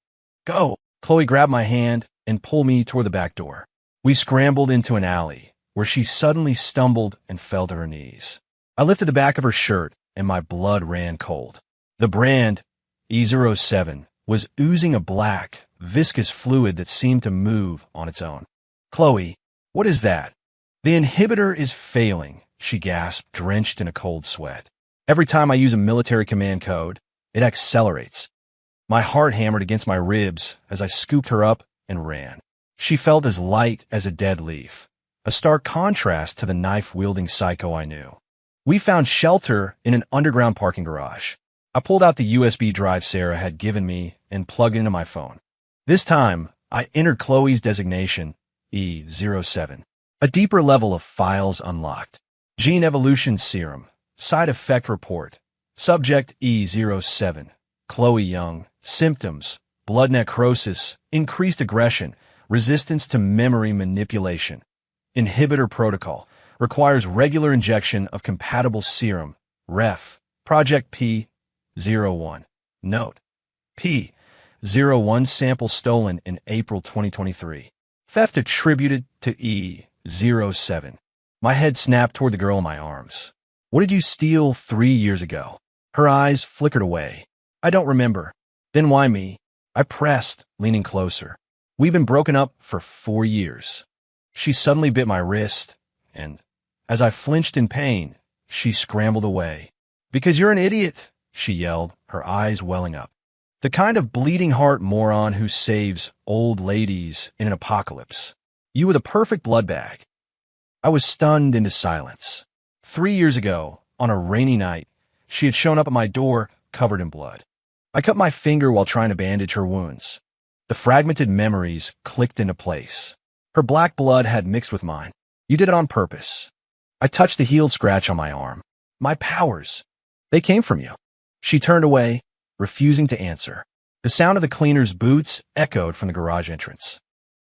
S1: Go! Chloe grabbed my hand and pulled me toward the back door. We scrambled into an alley, where she suddenly stumbled and fell to her knees. I lifted the back of her shirt, and my blood ran cold. The brand, E07, was oozing a black, viscous fluid that seemed to move on its own. Chloe, what is that? The inhibitor is failing, she gasped, drenched in a cold sweat. Every time I use a military command code, it accelerates. My heart hammered against my ribs as I scooped her up and ran. She felt as light as a dead leaf, a stark contrast to the knife-wielding psycho I knew. We found shelter in an underground parking garage. I pulled out the USB drive Sarah had given me and plugged it into my phone. This time, I entered Chloe's designation, E07. A deeper level of files unlocked. Gene Evolution Serum. Side Effect Report. Subject E07. Chloe Young. Symptoms: blood necrosis, increased aggression, resistance to memory manipulation. Inhibitor protocol. Requires regular injection of compatible serum. Ref. Project P01. Note: P01 sample stolen in April 2023. Theft attributed to E07. My head snapped toward the girl in my arms. What did you steal 3 years ago? Her eyes flickered away. I don't remember. Then why me? I pressed, leaning closer. We've been broken up for 4 years. She suddenly bit my wrist, and as I flinched in pain, she scrambled away. Because you're an idiot, she yelled, her eyes welling up. The kind of bleeding heart moron who saves old ladies in an apocalypse. You were the perfect blood bag. I was stunned into silence. 3 years ago, on a rainy night, she had shown up at my door covered in blood. I cut my finger while trying to bandage her wounds. The fragmented memories clicked into place. Her black blood had mixed with mine. You did it on purpose. I touched the healed scratch on my arm. My powers. They came from you. She turned away, refusing to answer. The sound of the cleaner's boots echoed from the garage entrance.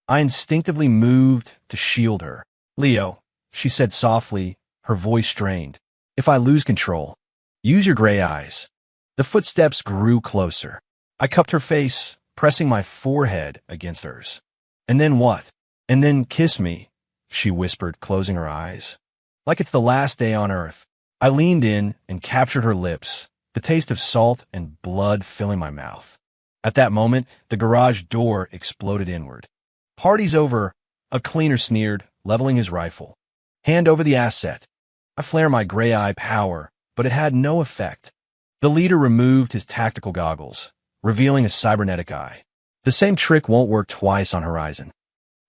S1: I instinctively moved to shield her. Leo, she said softly, her voice strained. If I lose control, use your gray eyes. The footsteps grew closer. I cupped her face, pressing my forehead against hers. And then what? And then kiss me, she whispered, closing her eyes. Like it's the last day on earth. I leaned in and captured her lips, the taste of salt and blood filling my mouth. At that moment, the garage door exploded inward. Party's over, a cleaner sneered, leveling his rifle. Hand over the asset. I flare my gray eye power, but it had no effect. The leader removed his tactical goggles, revealing a cybernetic eye. The same trick won't work twice on Horizon.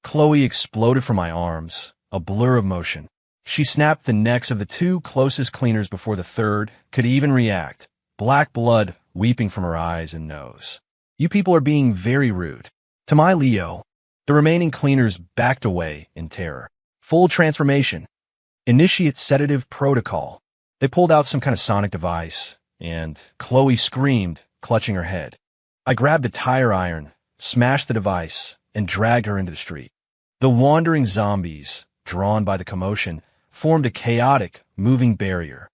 S1: Chloe exploded from my arms, a blur of motion. She snapped the necks of the two closest cleaners before the third could even react, black blood weeping from her eyes and nose. You people are being very rude. To my Leo, the remaining cleaners backed away in terror. Full transformation. Initiate sedative protocol. They pulled out some kind of sonic device, and Chloe screamed, clutching her head. I grabbed a tire iron, smashed the device, and dragged her into the street. The wandering zombies, drawn by the commotion, formed a chaotic, moving barrier.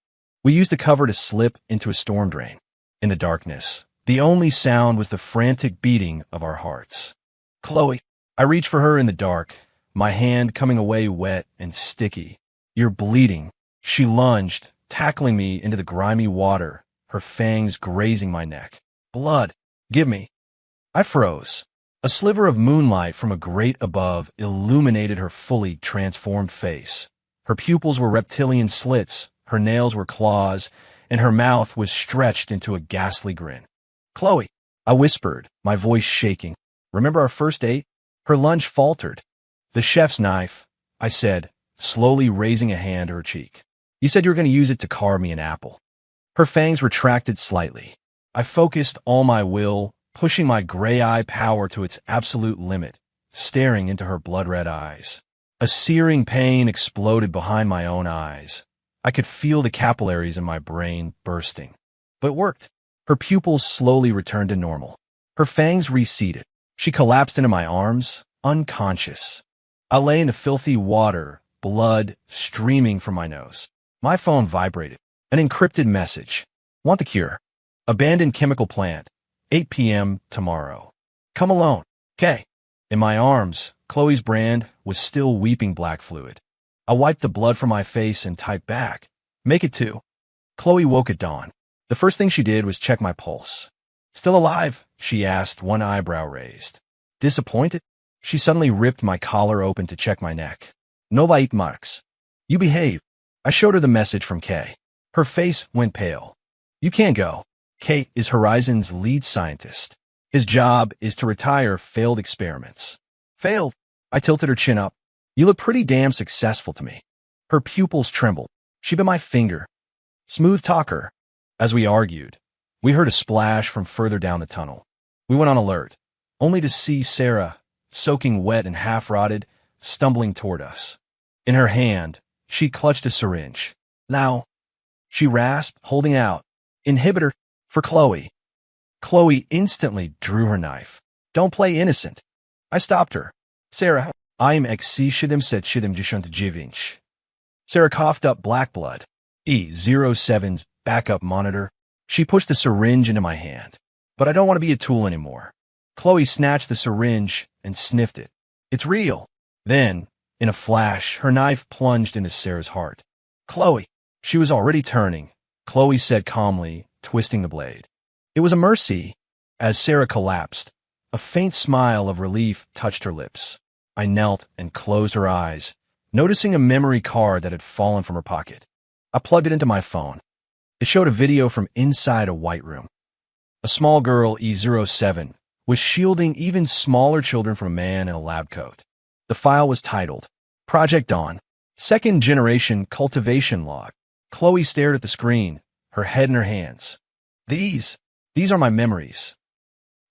S1: We used the cover to slip into a storm drain. In the darkness, the only sound was the frantic beating of our hearts. Chloe, I reached for her in the dark, my hand coming away wet and sticky. You're bleeding. She lunged, tackling me into the grimy water, her fangs grazing my neck. Blood. Give me. I froze. A sliver of moonlight from a grate above illuminated her fully transformed face. Her pupils were reptilian slits, her nails were claws, and her mouth was stretched into a ghastly grin. Chloe, I whispered, my voice shaking. Remember our first date? Her lunge faltered. The chef's knife, I said, slowly raising a hand to her cheek. You said you were going to use it to carve me an apple. Her fangs retracted slightly. I focused all my will, pushing my gray eye power to its absolute limit, staring into her blood-red eyes. A searing pain exploded behind my own eyes. I could feel the capillaries in my brain bursting. But it worked. Her pupils slowly returned to normal. Her fangs receded. She collapsed into my arms, unconscious. I lay in the filthy water, blood streaming from my nose. My phone vibrated. An encrypted message. Want the cure? Abandoned chemical plant. 8 p.m. tomorrow. Come alone. K. In my arms, Chloe's brand was still weeping black fluid. I wiped the blood from my face and typed back. Make it 2. Chloe woke at dawn. The first thing she did was check my pulse. Still alive? She asked, one eyebrow raised. Disappointed? She suddenly ripped my collar open to check my neck. No bite marks. You behave. I showed her the message from K. Her face went pale. You can't go. K is Horizon's lead scientist. His job is to retire failed experiments. Failed? I tilted her chin up. You look pretty damn successful to me. Her pupils trembled. She bit my finger. Smooth talker. As we argued, we heard a splash from further down the tunnel. We went on alert, only to see Sarah, soaking wet and half-rotted, stumbling toward us. In her hand, she clutched a syringe. Now, she rasped, holding out. Inhibitor for Chloe. Chloe instantly drew her knife. Don't play innocent. I stopped her. Sarah, I'm XC779. Sarah coughed up black blood. E07's backup monitor. She pushed the syringe into my hand. But I don't want to be a tool anymore. Chloe snatched the syringe and sniffed it. It's real. Then, in a flash, her knife plunged into Sarah's heart. Chloe. She was already turning. Chloe said calmly, twisting the blade. It was a mercy. As Sarah collapsed, a faint smile of relief touched her lips. I knelt and closed her eyes, noticing a memory card that had fallen from her pocket. I plugged it into my phone. It showed a video from inside a white room. A small girl, E07, was shielding even smaller children from a man in a lab coat. The file was titled, Project Dawn, Second Generation Cultivation Log. Chloe stared at the screen, her head in her hands. These are my memories.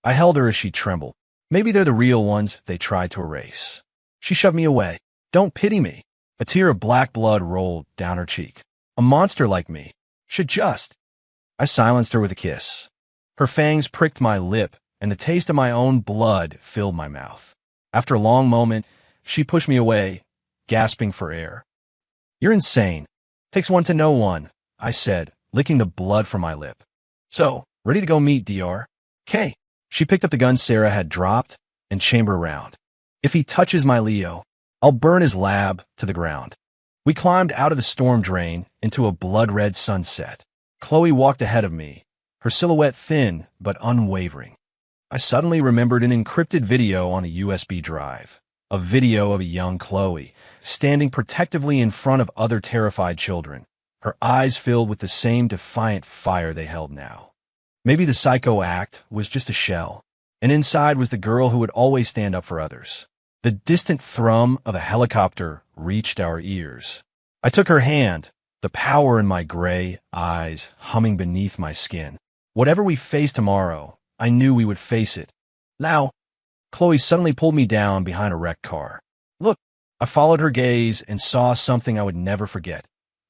S1: I held her as she trembled. Maybe they're the real ones they tried to erase. She shoved me away. Don't pity me. A tear of black blood rolled down her cheek. A monster like me should just. I silenced her with a kiss. Her fangs pricked my lip, and the taste of my own blood filled my mouth. After a long moment, she pushed me away, gasping for air. You're insane. Takes one to know one, I said, licking the blood from my lip. So, ready to go meet Dr. K. She picked up the gun Sarah had dropped and chambered around. If he touches my Leo, I'll burn his lab to the ground. We climbed out of the storm drain into a blood-red sunset. Chloe walked ahead of me, her silhouette thin but unwavering. I suddenly remembered an encrypted video on a USB drive, a video of a young Chloe standing protectively in front of other terrified children, her eyes filled with the same defiant fire they held now. Maybe the psycho act was just a shell, and inside was the girl who would always stand up for others. The distant thrum of a helicopter reached our ears. I took her hand, the power in my gray eyes humming beneath my skin. Whatever we face tomorrow, I knew we would face it. Now, Chloe suddenly pulled me down behind a wrecked car. Look, I followed her gaze and saw something I would never forget.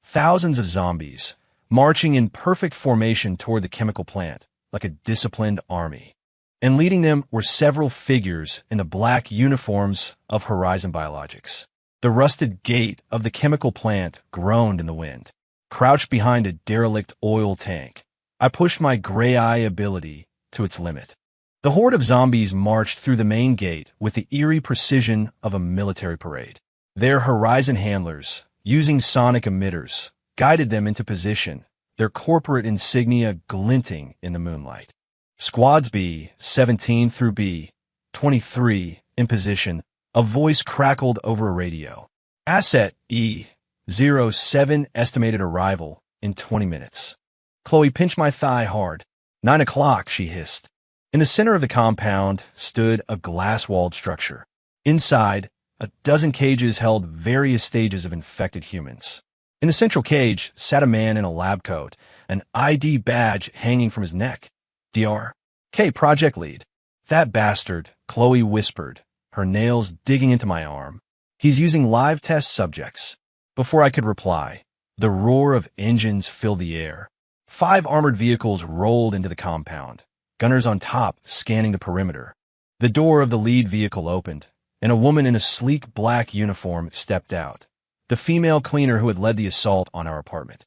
S1: Thousands of zombies, marching in perfect formation toward the chemical plant, like a disciplined army. And leading them were several figures in the black uniforms of Horizon Biologics. The rusted gate of the chemical plant groaned in the wind. Crouched behind a derelict oil tank, I pushed my gray eye ability to its limit. The horde of zombies marched through the main gate with the eerie precision of a military parade. Their Horizon handlers, using sonic emitters, guided them into position, their corporate insignia glinting in the moonlight. Squads B, 17 through B, 23, in position. A voice crackled over a radio. Asset E07 estimated arrival in 20 minutes. Chloe pinched my thigh hard. 9 o'clock, she hissed. In the center of the compound stood a glass-walled structure. Inside, a dozen cages held various stages of infected humans. In the central cage sat a man in a lab coat, an ID badge hanging from his neck. Dr. K, project lead. That bastard, Chloe whispered, her nails digging into my arm. He's using live test subjects. Before I could reply, The roar of engines filled the air. 5 armored vehicles rolled into the compound, gunners on top scanning the perimeter. The door of the lead vehicle opened, and a woman in a sleek black uniform stepped out, the female cleaner who had led the assault on our apartment.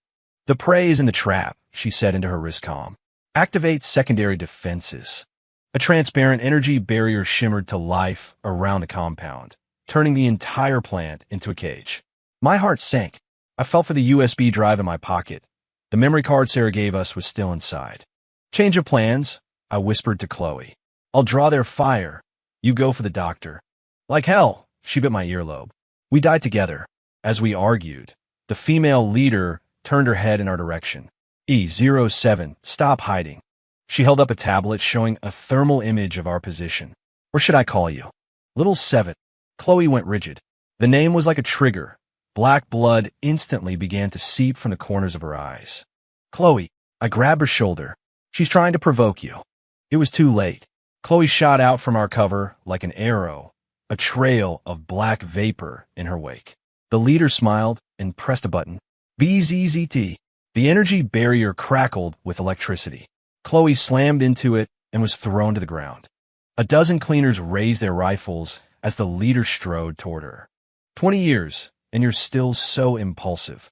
S1: "The prey is in the trap," she said into her wristcom. "Activate secondary defenses." A transparent energy barrier shimmered to life around the compound, turning the entire plant into a cage. My heart sank. I felt for the USB drive in my pocket. The memory card Sarah gave us was still inside. "Change of plans," I whispered to Chloe. "I'll draw their fire. You go for the doctor." "Like hell," she bit my earlobe. We died together. As we argued, the female leader turned her head in our direction. "E07, stop hiding." She held up a tablet showing a thermal image of our position. "Or should I call you?" "Little 7. Chloe went rigid. The name was like a trigger. Black blood instantly began to seep from the corners of her eyes. "Chloe," I grabbed her shoulder. "She's trying to provoke you." It was too late. Chloe shot out from our cover like an arrow, a trail of black vapor in her wake. The leader smiled and pressed a button. BZZT. The energy barrier crackled with electricity. Chloe slammed into it and was thrown to the ground. A dozen cleaners raised their rifles as the leader strode toward her. 20 years, and you're still so impulsive."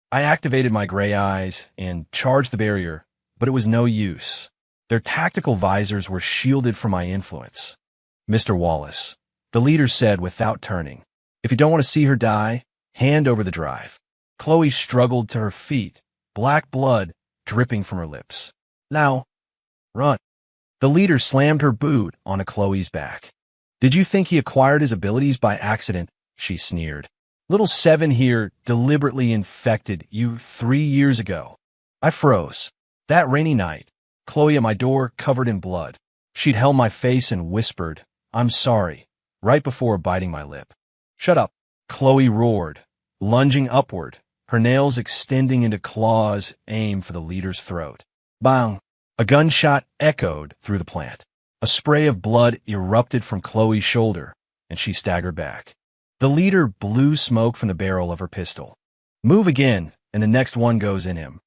S1: I activated my gray eyes and charged the barrier, but it was no use. Their tactical visors were shielded from my influence. "Mr. Wallace," the leader said without turning, "if you don't want to see her die, hand over the drive." Chloe struggled to her feet, black blood dripping from her lips. "Now, run." The leader slammed her boot onto Chloe's back. "Did you think he acquired his abilities by accident?" she sneered. "Little 7 here deliberately infected you 3 years ago." I froze. That rainy night, Chloe at my door covered in blood. She'd held my face and whispered, "I'm sorry," right before biting my lip. "Shut up," Chloe roared, lunging upward, her nails extending into claws aimed for the leader's throat. Bang! A gunshot echoed through the plant. A spray of blood erupted from Chloe's shoulder, and she staggered back. The leader blew smoke from the barrel of her pistol. "Move again, and the next one goes in him."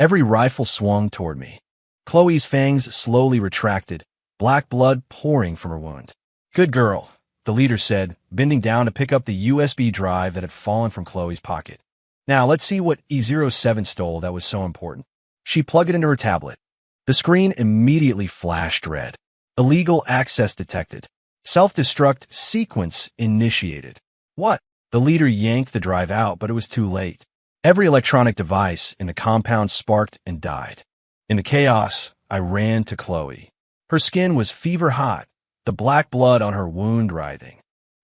S1: Every rifle swung toward me. Chloe's fangs slowly retracted, black blood pouring from her wound. "Good girl," the leader said, bending down to pick up the USB drive that had fallen from Chloe's pocket. "Now let's see what E07 stole that was so important." She plugged it into her tablet. The screen immediately flashed red. "Illegal access detected. Self-destruct sequence initiated." "What?" The leader yanked the drive out, but it was too late. Every electronic device in the compound sparked and died. In the chaos, I ran to Chloe. Her skin was fever hot, the black blood on her wound writhing.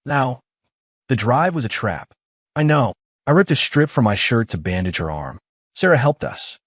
S1: "Now, the drive was a trap." "I know." I ripped a strip from my shirt to bandage her arm. Sarah helped us.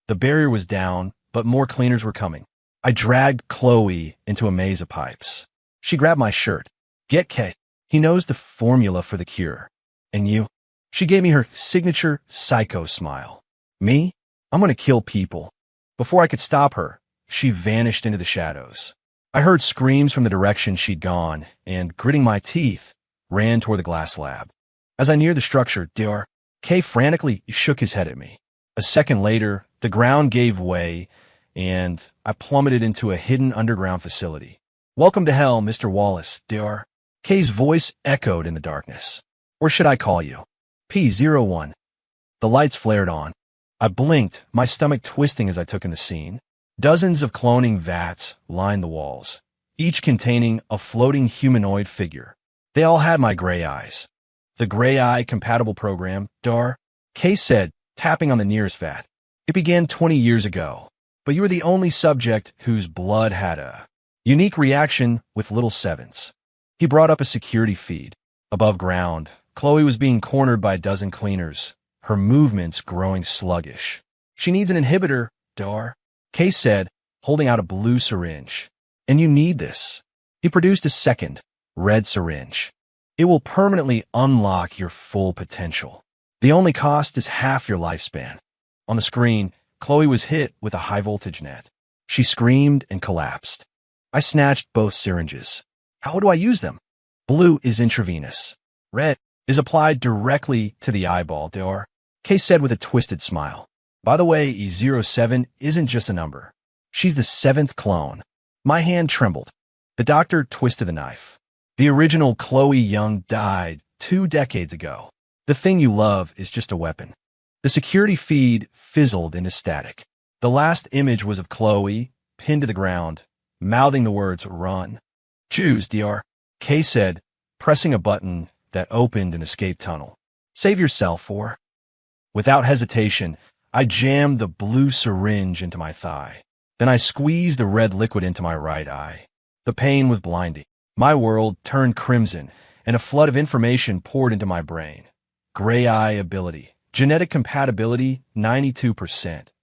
S1: The barrier was down, but more cleaners were coming. I dragged Chloe into a maze of pipes. She grabbed my shirt. "Get K. He knows the formula for the cure." "And you?" She gave me her signature psycho smile. "Me? I'm going to kill people." Before I could stop her, she vanished into the shadows. I heard screams from the direction she'd gone, and, gritting my teeth, ran toward the glass lab. As I neared the structure, Dr. K frantically shook his head at me. A second later, the ground gave way, and I plummeted into a hidden underground facility. "Welcome to hell, Mr. Wallace." Dr. K's voice echoed in the darkness. "Or should I call you?" P01. The lights flared on. I blinked, my stomach twisting as I took in the scene. Dozens of cloning vats lined the walls, each containing a floating humanoid figure. They all had my gray eyes. "The Gray Eye Compatible Program," Dr. K said, tapping on the nearest vat. "It began 20 years ago, but you were the only subject whose blood had a unique reaction with little 7s. He brought up a security feed. Above ground, Chloe was being cornered by a dozen cleaners, her movements growing sluggish. "She needs an inhibitor," Dr. K said, holding out a blue syringe. "And you need this." He produced a second, red syringe. "It will permanently unlock your full potential. The only cost is half your lifespan." On the screen, Chloe was hit with a high-voltage net. She screamed and collapsed. I snatched both syringes. "How do I use them?" "Blue is intravenous. Red is applied directly to the eyeball," Dr. Kay said with a twisted smile. By the way, E07 isn't just a number. She's the 7th clone. My hand trembled. The doctor twisted the knife. The original Chloe Young died 2 decades ago. The thing you love is just a weapon. The security feed fizzled into static. The last image was of Chloe, pinned to the ground, mouthing the words, "Run." "Choose, DR," Kay said, pressing a button that opened an escape tunnel. "Save yourself, or..." Without hesitation, I jammed the blue syringe into my thigh. Then I squeezed the red liquid into my right eye. The pain was blinding. My world turned crimson, and a flood of information poured into my brain. Gray eye ability. Genetic compatibility, 92%.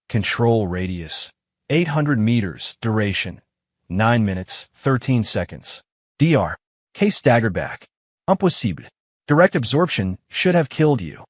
S1: Control radius, 800 meters. Duration, 9 minutes, 13 seconds. DR. Kay staggered back. Impossible. Direct absorption should have killed you.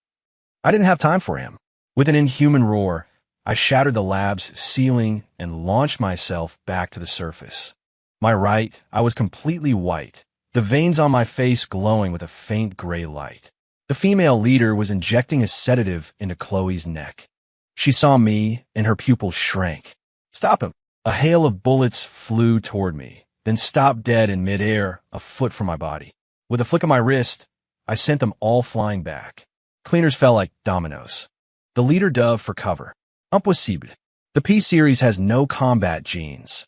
S1: I didn't have time for him. With an inhuman roar, I shattered the lab's ceiling and launched myself back to the surface. My right, I was completely white, the veins on my face glowing with a faint gray light. The female leader was injecting a sedative into Chloe's neck. She saw me, and her pupils shrank. "Stop him!" A hail of bullets flew toward me, then stopped dead in midair, a foot from my body. With a flick of my wrist, I sent them all flying back. Cleaners fell like dominoes. The leader dove for cover. Impossible. The P-series has no combat genes.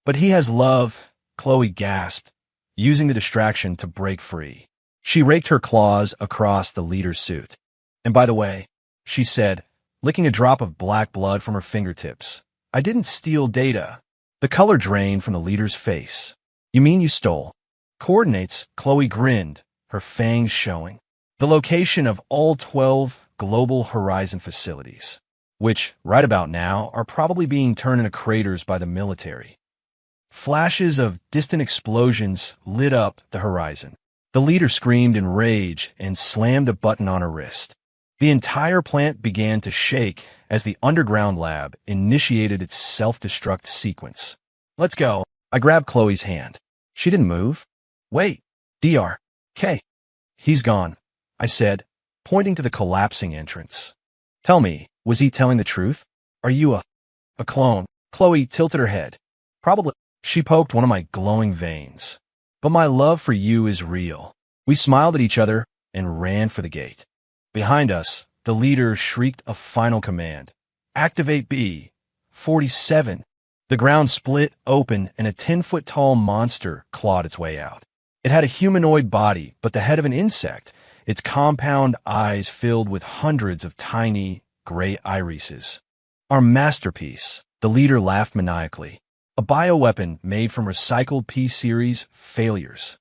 S1: But he has love, Chloe gasped, using the distraction to break free. She raked her claws across the leader's suit. "And by the way," she said, licking a drop of black blood from her fingertips, "I didn't steal data." The color drained from the leader's face. "You mean you stole?" "Coordinates," Chloe grinned, her fangs showing. "The location of all 12 Global Horizon facilities, which, right about now, are probably being turned into craters by the military." Flashes of distant explosions lit up the horizon. The leader screamed in rage and slammed a button on her wrist. The entire plant began to shake as the underground lab initiated its self-destruct sequence. "Let's go." I grabbed Chloe's hand. She didn't move. "Wait, DR. Kay." "He's gone," I said, pointing to the collapsing entrance. "Tell me, was he telling the truth? Are you a clone?" Chloe tilted her head. "Probably." She poked one of my glowing veins. "But my love for you is real." We smiled at each other and ran for the gate. Behind us, the leader shrieked a final command. "Activate B-47. The ground split open and a 10-foot-tall monster clawed its way out. It had a humanoid body, but the head of an insect, its compound eyes filled with hundreds of tiny, gray irises. "Our masterpiece," the leader laughed maniacally. "A bioweapon made from recycled P-series failures."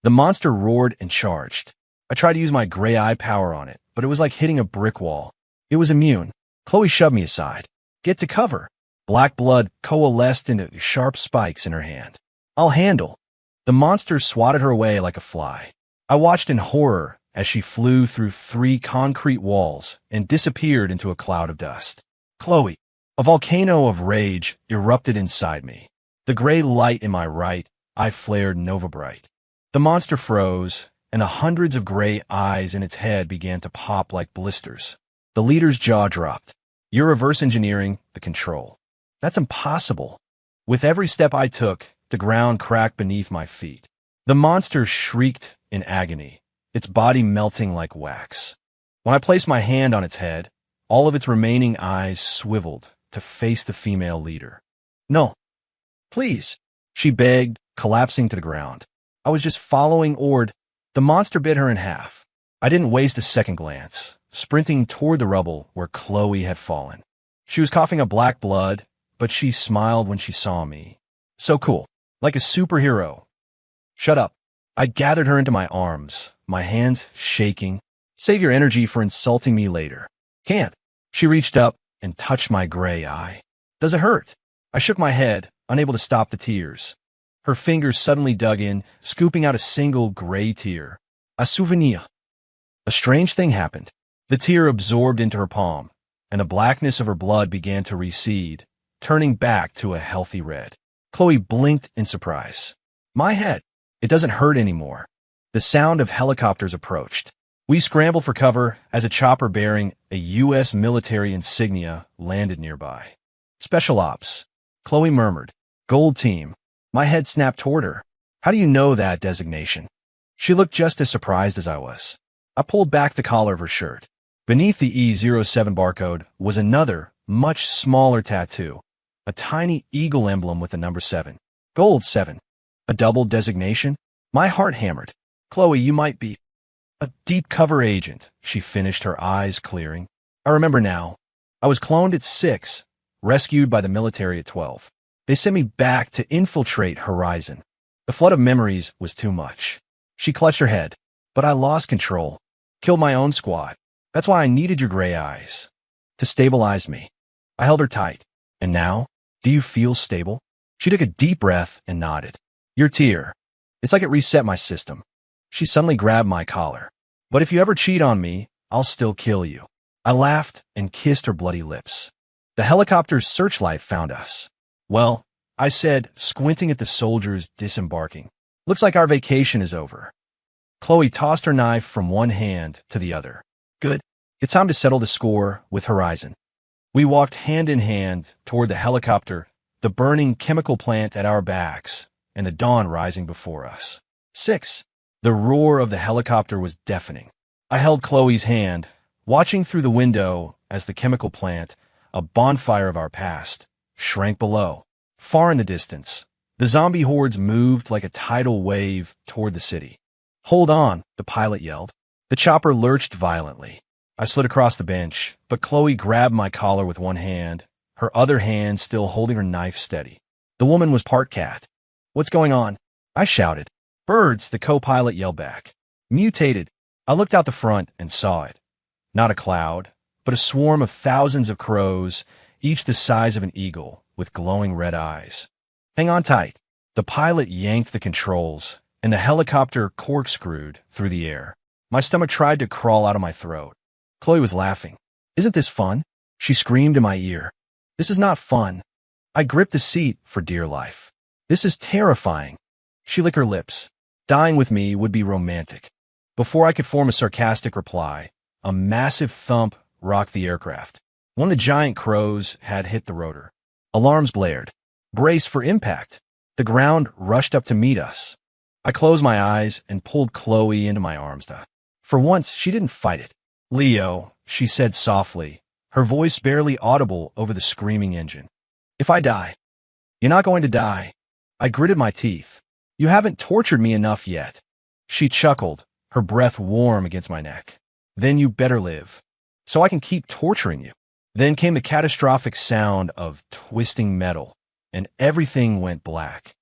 S1: The monster roared and charged. I tried to use my gray eye power on it, but it was like hitting a brick wall. It was immune. Chloe shoved me aside. "Get to cover." Black blood coalesced into sharp spikes in her hand. "I'll handle." The monster swatted her away like a fly. I watched in horror as she flew through 3 concrete walls and disappeared into a cloud of dust. "Chloe." A volcano of rage erupted inside me. The gray light in my right eye flared nova bright. The monster froze, and the hundreds of gray eyes in its head began to pop like blisters. The leader's jaw dropped. "You're reverse engineering the control." "That's impossible." With every step I took, the ground cracked beneath my feet. The monster shrieked in agony, its body melting like wax. When I placed my hand on its head, all of its remaining eyes swiveled to face the female leader. "No, please," she begged, collapsing to the ground. "I was just following Ord." The monster bit her in half. I didn't waste a second glance, sprinting toward the rubble where Chloe had fallen. She was coughing up black blood, but she smiled when she saw me. "So cool, like a superhero." "Shut up." I gathered her into my arms, my hands shaking. "Save your energy for insulting me later." "Can't." She reached up and touched my gray eye. "Does it hurt?" I shook my head, unable to stop the tears. Her fingers suddenly dug in, scooping out a single gray tear. "A souvenir." A strange thing happened. The tear absorbed into her palm, and the blackness of her blood began to recede, turning back to a healthy red. Chloe blinked in surprise. "My head. It doesn't hurt anymore." The sound of helicopters approached. We scrambled for cover as a chopper bearing a U.S. military insignia landed nearby. Special Ops, Chloe murmured. Gold Team. My head snapped toward her. How do you know that designation? She looked just as surprised as I was. I pulled back the collar of her shirt. Beneath the E07 barcode was another, much smaller tattoo, a tiny eagle emblem with the number 7. Gold 7. A double designation? My heart hammered. Chloe, you might be a deep cover agent, she finished, her eyes clearing. I remember now. I was cloned at 6, rescued by the military at 12. They sent me back to infiltrate Horizon. The flood of memories was too much. She clutched her head. But I lost control. Killed my own squad. That's why I needed your gray eyes. To stabilize me. I held her tight. And now? Do you feel stable? She took a deep breath and nodded. Your tear. It's like it reset my system. She suddenly grabbed my collar. But if you ever cheat on me, I'll still kill you. I laughed and kissed her bloody lips. The helicopter's searchlight found us. Well, I said, squinting at the soldiers disembarking. Looks like our vacation is over. Chloe tossed her knife from one hand to the other. Good. It's time to settle the score with Horizon. We walked hand in hand toward the helicopter, the burning chemical plant at our backs, and the dawn rising before us. 6. The roar of the helicopter was deafening. I held Chloe's hand, watching through the window as the chemical plant, a bonfire of our past, shrank below. Far in the distance, the zombie hordes moved like a tidal wave toward the city. Hold on, the pilot yelled. The chopper lurched violently. I slid across the bench, but Chloe grabbed my collar with one hand, her other hand still holding her knife steady. The woman was part cat. What's going on? I shouted. Birds, the co-pilot yelled back. Mutated. I looked out the front and saw it. Not a cloud, but a swarm of thousands of crows, each the size of an eagle, with glowing red eyes. Hang on tight. The pilot yanked the controls, and the helicopter corkscrewed through the air. My stomach tried to crawl out of my throat. Chloe was laughing. Isn't this fun? She screamed in my ear. This is not fun. I gripped the seat for dear life. This is terrifying. She licked her lips. Dying with me would be romantic. Before I could form a sarcastic reply, a massive thump rocked the aircraft. One of the giant crows had hit the rotor. Alarms blared. Brace for impact. The ground rushed up to meet us. I closed my eyes and pulled Chloe into my arms. For once, she didn't fight it. Leo, she said softly, her voice barely audible over the screaming engine. If I die, you're not going to die. I gritted my teeth. You haven't tortured me enough yet. She chuckled, her breath warm against my neck. Then you better live, so I can keep torturing you. Then came the catastrophic sound of twisting metal, and everything went black.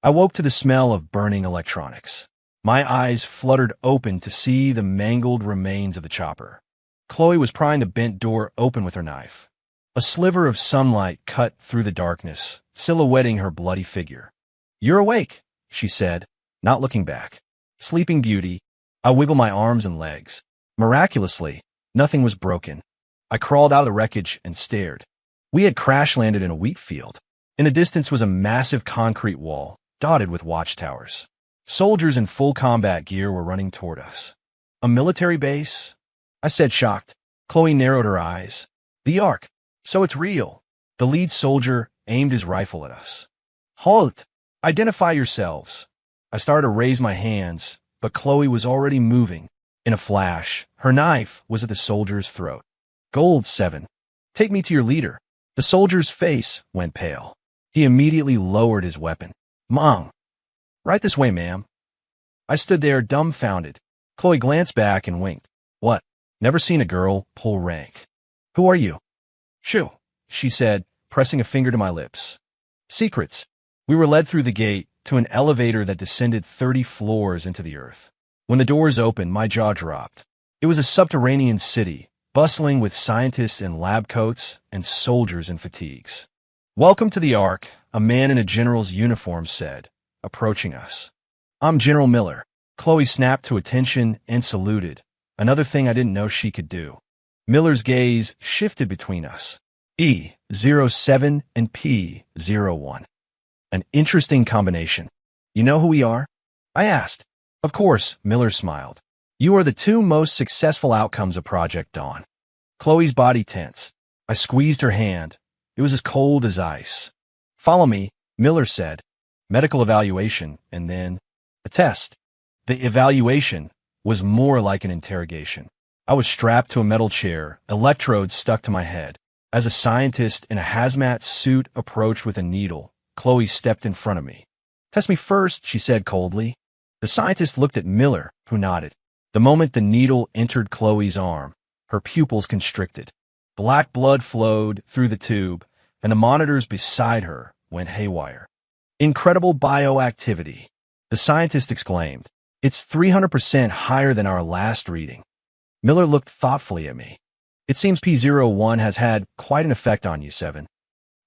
S1: I woke to the smell of burning electronics. My eyes fluttered open to see the mangled remains of the chopper. Chloe was prying the bent door open with her knife. A sliver of sunlight cut through the darkness, silhouetting her bloody figure. You're awake, she said, not looking back. Sleeping Beauty. I wiggled my arms and legs. Miraculously, nothing was broken. I crawled out of the wreckage and stared. We had crash-landed in a wheat field. In the distance was a massive concrete wall, dotted with watchtowers. Soldiers in full combat gear were running toward us. A military base? I said, shocked. Chloe narrowed her eyes. The Ark. So it's real. The lead soldier aimed his rifle at us. Halt! Identify yourselves. I started to raise my hands, but Chloe was already moving. In a flash, her knife was at the soldier's throat. Gold 7. Take me to your leader. The soldier's face went pale. He immediately lowered his weapon. Mom. Right this way, ma'am. I stood there dumbfounded. Chloe glanced back and winked. What? Never seen a girl pull rank. Who are you? Shoo, she said, pressing a finger to my lips. Secrets. We were led through the gate to an elevator that descended 30 floors into the earth. When the doors opened, my jaw dropped. It was a subterranean city, bustling with scientists in lab coats and soldiers in fatigues. Welcome to the Ark, a man in a general's uniform said, approaching us. I'm General Miller. Chloe snapped to attention and saluted, another thing I didn't know she could do. Miller's gaze shifted between us. E07 and P01. An interesting combination. You know who we are? I asked. Of course, Miller smiled. You are the two most successful outcomes of Project Dawn. Chloe's body tensed. I squeezed her hand. It was as cold as ice. Follow me, Miller said. Medical evaluation, and then a test. The evaluation was more like an interrogation. I was strapped to a metal chair, electrodes stuck to my head. As a scientist in a hazmat suit approached with a needle, Chloe stepped in front of me. Test me first, she said coldly. The scientist looked at Miller, who nodded. The moment the needle entered Chloe's arm, her pupils constricted. Black blood flowed through the tube, and the monitors beside her went haywire. Incredible bioactivity, the scientist exclaimed. It's 300% higher than our last reading. Miller looked thoughtfully at me. It seems P01 has had quite an effect on you, 7.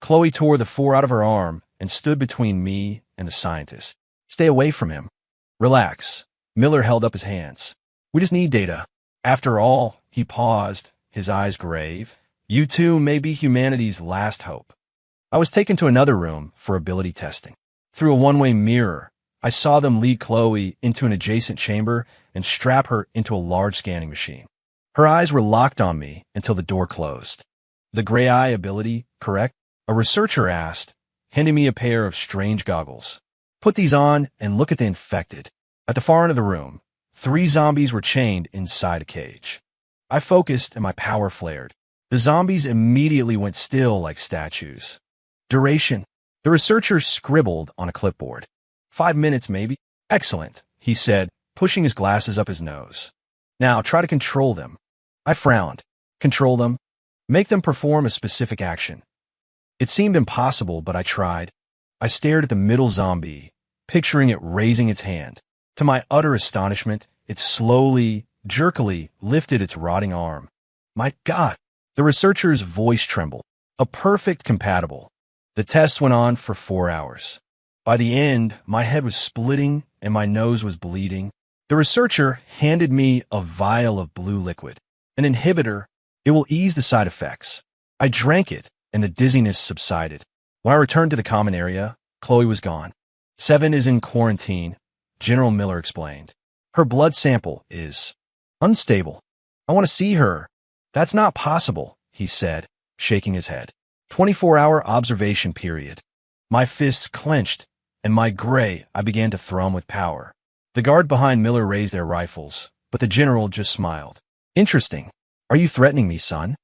S1: Chloe tore the 4 out of her arm and stood between me and the scientist. Stay away from him. Relax. Miller held up his hands. We just need data. After all, he paused, his eyes grave. You two may be humanity's last hope. I was taken to another room for ability testing. Through a one-way mirror, I saw them lead Chloe into an adjacent chamber and strap her into a large scanning machine. Her eyes were locked on me until the door closed. The gray eye ability, correct? A researcher asked, handing me a pair of strange goggles. Put these on and look at the infected. At the far end of the room, 3 zombies were chained inside a cage. I focused and my power flared. The zombies immediately went still like statues. Duration. The researcher scribbled on a clipboard. 5 minutes, maybe. Excellent, he said, pushing his glasses up his nose. Now try to control them. I frowned. Control them? Make them perform a specific action. It seemed impossible, but I tried. I stared at the middle zombie, picturing it raising its hand. To my utter astonishment, it slowly, jerkily lifted its rotting arm. My God! The researcher's voice trembled. A perfect compatible. The test went on for 4 hours. By the end, my head was splitting and my nose was bleeding. The researcher handed me a vial of blue liquid. An inhibitor. It will ease the side effects. I drank it and the dizziness subsided. When I returned to the common area, Chloe was gone. 7 is in quarantine, General Miller explained. Her blood sample is unstable. I want to see her. That's not possible, he said, shaking his head. 24-hour observation period. My fists clenched, and my gray I began to thrum with power. The guard behind Miller raised their rifles, but the general just smiled. Interesting. Are you threatening me, son?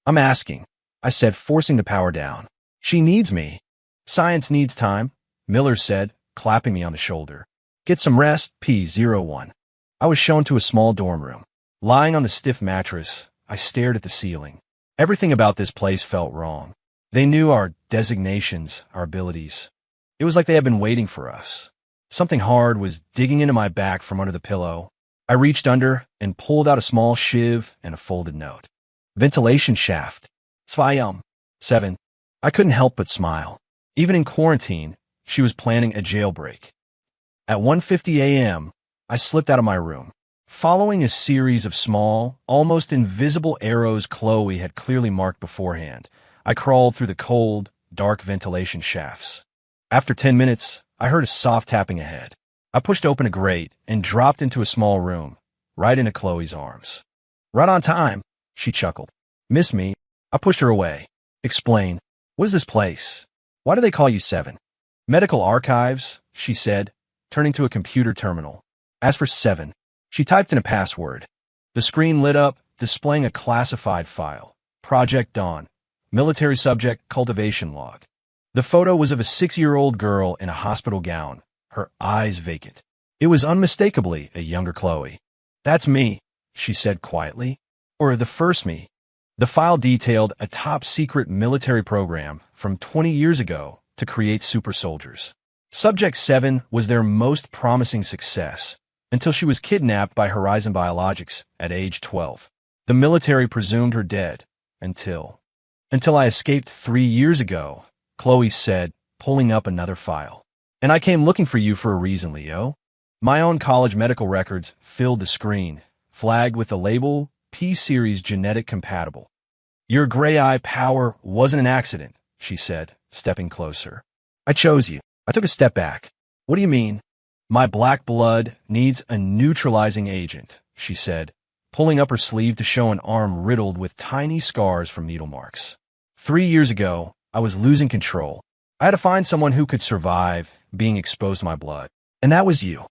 S1: I'm asking, I said, forcing the power down. She needs me. Science needs time, Miller said, clapping me on the shoulder. Get some rest, P01. I was shown to a small dorm room. Lying on the stiff mattress, I stared at the ceiling. Everything about this place felt wrong. They knew our designations, our abilities. It was like they had been waiting for us. Something hard was digging into my back from under the pillow. I reached under and pulled out a small shiv and a folded note. Ventilation shaft. 7. I couldn't help but smile. Even in quarantine, she was planning a jailbreak. At 1:50 a.m., I slipped out of my room. Following a series of small, almost invisible arrows Chloe had clearly marked beforehand, I crawled through the cold, dark ventilation shafts. After 10 minutes, I heard a soft tapping ahead. I pushed open a grate and dropped into a small room, right into Chloe's arms. Right on time, she chuckled. Miss me? I pushed her away. Explain. What is this place? Why do they call you 7? Medical archives, she said, turning to a computer terminal. As for 7, she typed in a password. The screen lit up, displaying a classified file. Project Dawn. Military subject cultivation log. The photo was of a 6-year-old girl in a hospital gown, her eyes vacant. It was unmistakably a younger Chloe. That's me, she said quietly. Or the first me. The file detailed a top-secret military program from 20 years ago to create super soldiers. Subject 7 was their most promising success until she was kidnapped by Horizon Biologics at age 12. The military presumed her dead until I escaped 3 years ago, Chloe said, pulling up another file. And I came looking for you for a reason, Leo. My own college medical records filled the screen, flagged with the label P-Series genetic compatible. Your gray eye power wasn't an accident, she said, stepping closer. I chose you. I took a step back. What do you mean? My black blood needs a neutralizing agent, she said, pulling up her sleeve to show an arm riddled with tiny scars from needle marks. 3 years ago, I was losing control. I had to find someone who could survive being exposed to my blood. And that was you.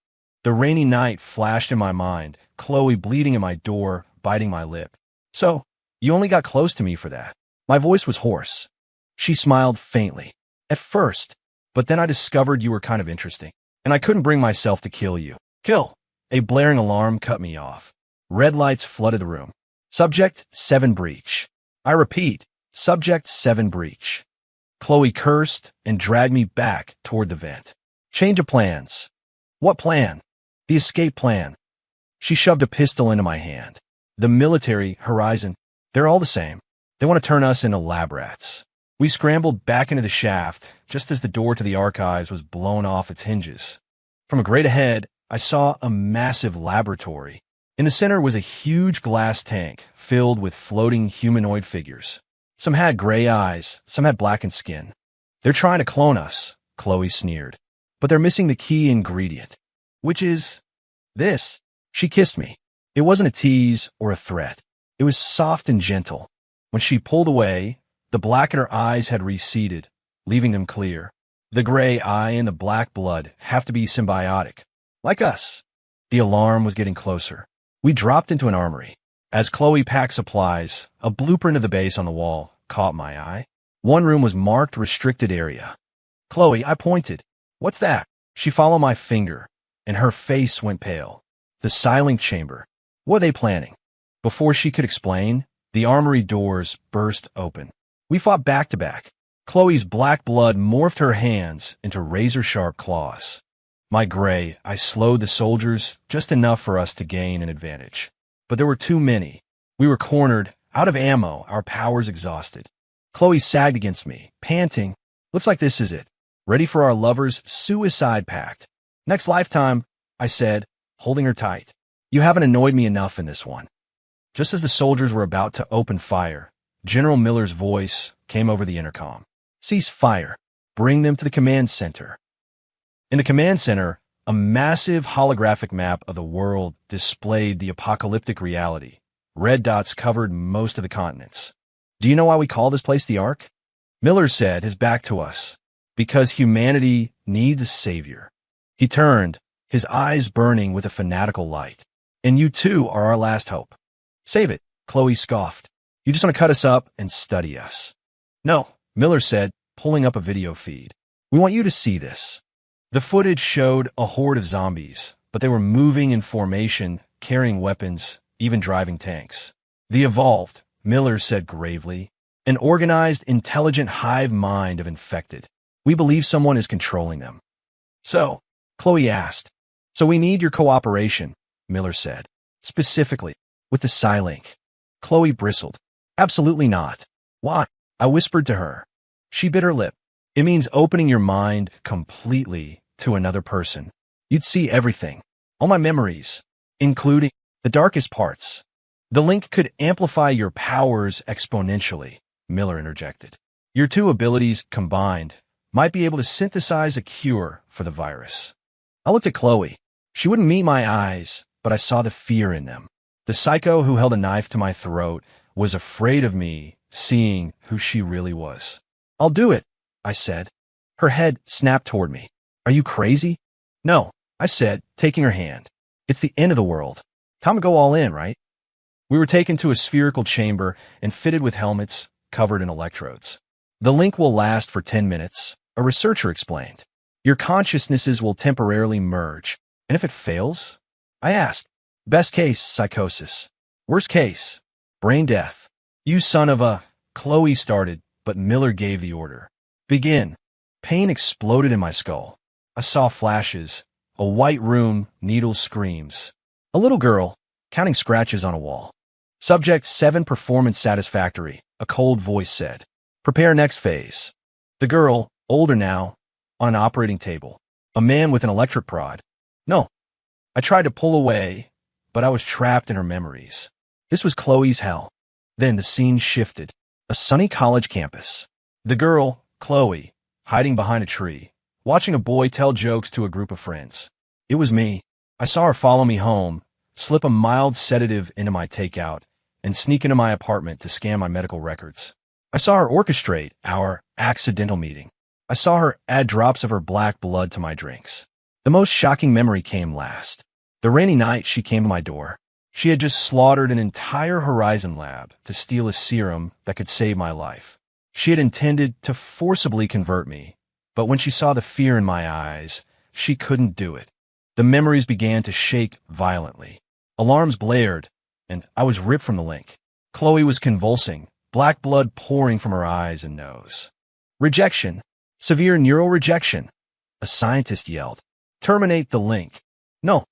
S1: The rainy night flashed in my mind, Chloe bleeding in my door, biting my lip. So, you only got close to me for that. My voice was hoarse. She smiled faintly. At first, but then I discovered you were kind of interesting, and I couldn't bring myself to kill you. Kill! A blaring alarm cut me off. Red lights flooded the room. Subject 7 breach. I repeat, Subject 7 breach. Chloe cursed and dragged me back toward the vent. Change of plans. What plan? The escape plan. She shoved a pistol into my hand. The military, Horizon, they're all the same. They want to turn us into lab rats. We scrambled back into the shaft just as the door to the archives was blown off its hinges. From a grate ahead, I saw a massive laboratory. In the center was a huge glass tank filled with floating humanoid figures. Some had gray eyes, some had blackened skin. They're trying to clone us, Chloe sneered. But they're missing the key ingredient, which is this. She kissed me. It wasn't a tease or a threat. It was soft and gentle. When she pulled away, the black in her eyes had receded, leaving them clear. The gray eye and the black blood have to be symbiotic, like us. The alarm was getting closer. We dropped into an armory. As Chloe packed supplies, a blueprint of the base on the wall caught my eye. One room was marked Restricted Area. Chloe, I pointed. What's that? She followed my finger, and her face went pale. The silent chamber. What are they planning? Before she could explain, the armory doors burst open. We fought back to back. Chloe's black blood morphed her hands into razor-sharp claws. My gray, I slowed the soldiers just enough for us to gain an advantage. But there were too many. We were cornered, out of ammo, our powers exhausted. Chloe sagged against me, panting. Looks like this is it. Ready for our lover's suicide pact. Next lifetime, I said, holding her tight. You haven't annoyed me enough in this one. Just as the soldiers were about to open fire, General Miller's voice came over the intercom. Cease fire. Bring them to the command center. In the command center, a massive holographic map of the world displayed the apocalyptic reality. Red dots covered most of the continents. Do you know why we call this place the Ark? Miller said, his back to us. Because humanity needs a savior. He turned, his eyes burning with a fanatical light. And you too are our last hope. Save it, Chloe scoffed. You just want to cut us up and study us. No, Miller said, pulling up a video feed. We want you to see this. The footage showed a horde of zombies, but they were moving in formation, carrying weapons, even driving tanks. The evolved, Miller said gravely, an organized, intelligent hive mind of infected. We believe someone is controlling them. So, Chloe asked. So we need your cooperation, Miller said. Specifically, with the Psylink. Chloe bristled. Absolutely not. Why? I whispered to her. She bit her lip. It means opening your mind completely to another person. You'd see everything. All my memories, including the darkest parts. The link could amplify your powers exponentially, Miller interjected. Your two abilities combined might be able to synthesize a cure for the virus. I looked at Chloe. She wouldn't meet my eyes, but I saw the fear in them. The psycho who held a knife to my throat was afraid of me, seeing who she really was. I'll do it, I said. Her head snapped toward me. Are you crazy? No, I said, taking her hand. It's the end of the world. Time to go all in, right? We were taken to a spherical chamber and fitted with helmets covered in electrodes. The link will last for 10 minutes, a researcher explained. Your consciousnesses will temporarily merge. And if it fails? I asked. Best case, psychosis. Worst case, brain death. You son of a... Chloe started, but Miller gave the order. Begin. Pain exploded in my skull. I saw flashes, a white room, needles, screams. A little girl, counting scratches on a wall. Subject 7 performance satisfactory, a cold voice said. Prepare next phase. The girl, older now, on an operating table. A man with an electric prod. No. I tried to pull away, but I was trapped in her memories. This was Chloe's hell. Then the scene shifted. A sunny college campus. The girl, Chloe, hiding behind a tree, watching a boy tell jokes to a group of friends. It was me. I saw her follow me home, slip a mild sedative into my takeout, and sneak into my apartment to scan my medical records. I saw her orchestrate our accidental meeting. I saw her add drops of her black blood to my drinks. The most shocking memory came last. The rainy night she came to my door. She had just slaughtered an entire Horizon lab to steal a serum that could save my life. She had intended to forcibly convert me, but when she saw the fear in my eyes, she couldn't do it. The memories began to shake violently. Alarms blared, and I was ripped from the link. Chloe was convulsing, black blood pouring from her eyes and nose. Rejection. Severe neural rejection. A scientist yelled. Terminate the link. No.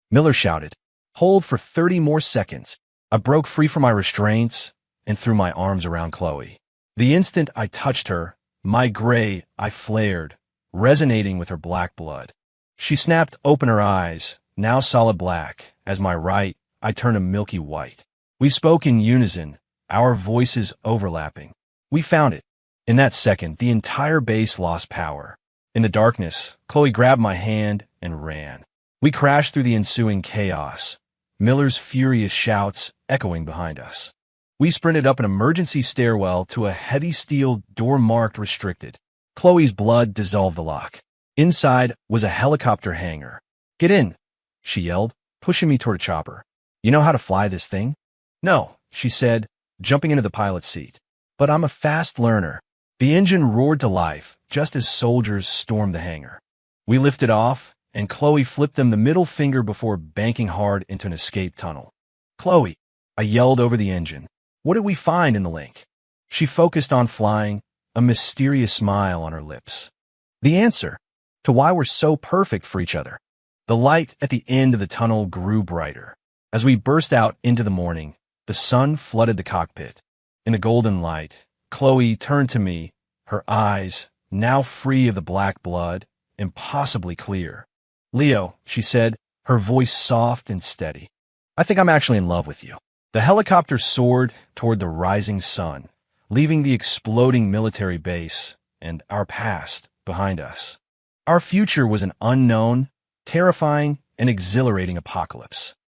S1: Miller shouted. Hold for 30 more seconds. I broke free from my restraints and threw my arms around Chloe. The instant I touched her, my gray eye flared, resonating with her black blood. She snapped open her eyes, now solid black, as my right eye turned a milky white. We spoke in unison, our voices overlapping. We found it. In that second, the entire base lost power. In the darkness, Chloe grabbed my hand and ran. We crashed through the ensuing chaos, Miller's furious shouts echoing behind us. We sprinted up an emergency stairwell to a heavy steel door marked restricted. Chloe's blood dissolved the lock. Inside was a helicopter hangar. Get in, she yelled, pushing me toward a chopper. You know how to fly this thing? No, she said, jumping into the pilot's seat. But I'm a fast learner. The engine roared to life just as soldiers stormed the hangar. We lifted off, and Chloe flipped them the middle finger before banking hard into an escape tunnel. Chloe, I yelled over the engine. What did we find in the link? She focused on flying, a mysterious smile on her lips. The answer to why we're so perfect for each other. The light at the end of the tunnel grew brighter. As we burst out into the morning, the sun flooded the cockpit. In the golden light, Chloe turned to me, her eyes, now free of the black blood, impossibly clear. Leo, she said, her voice soft and steady. I think I'm actually in love with you. The helicopter soared toward the rising sun, leaving the exploding military base and our past behind us. Our future was an unknown, terrifying, and exhilarating apocalypse.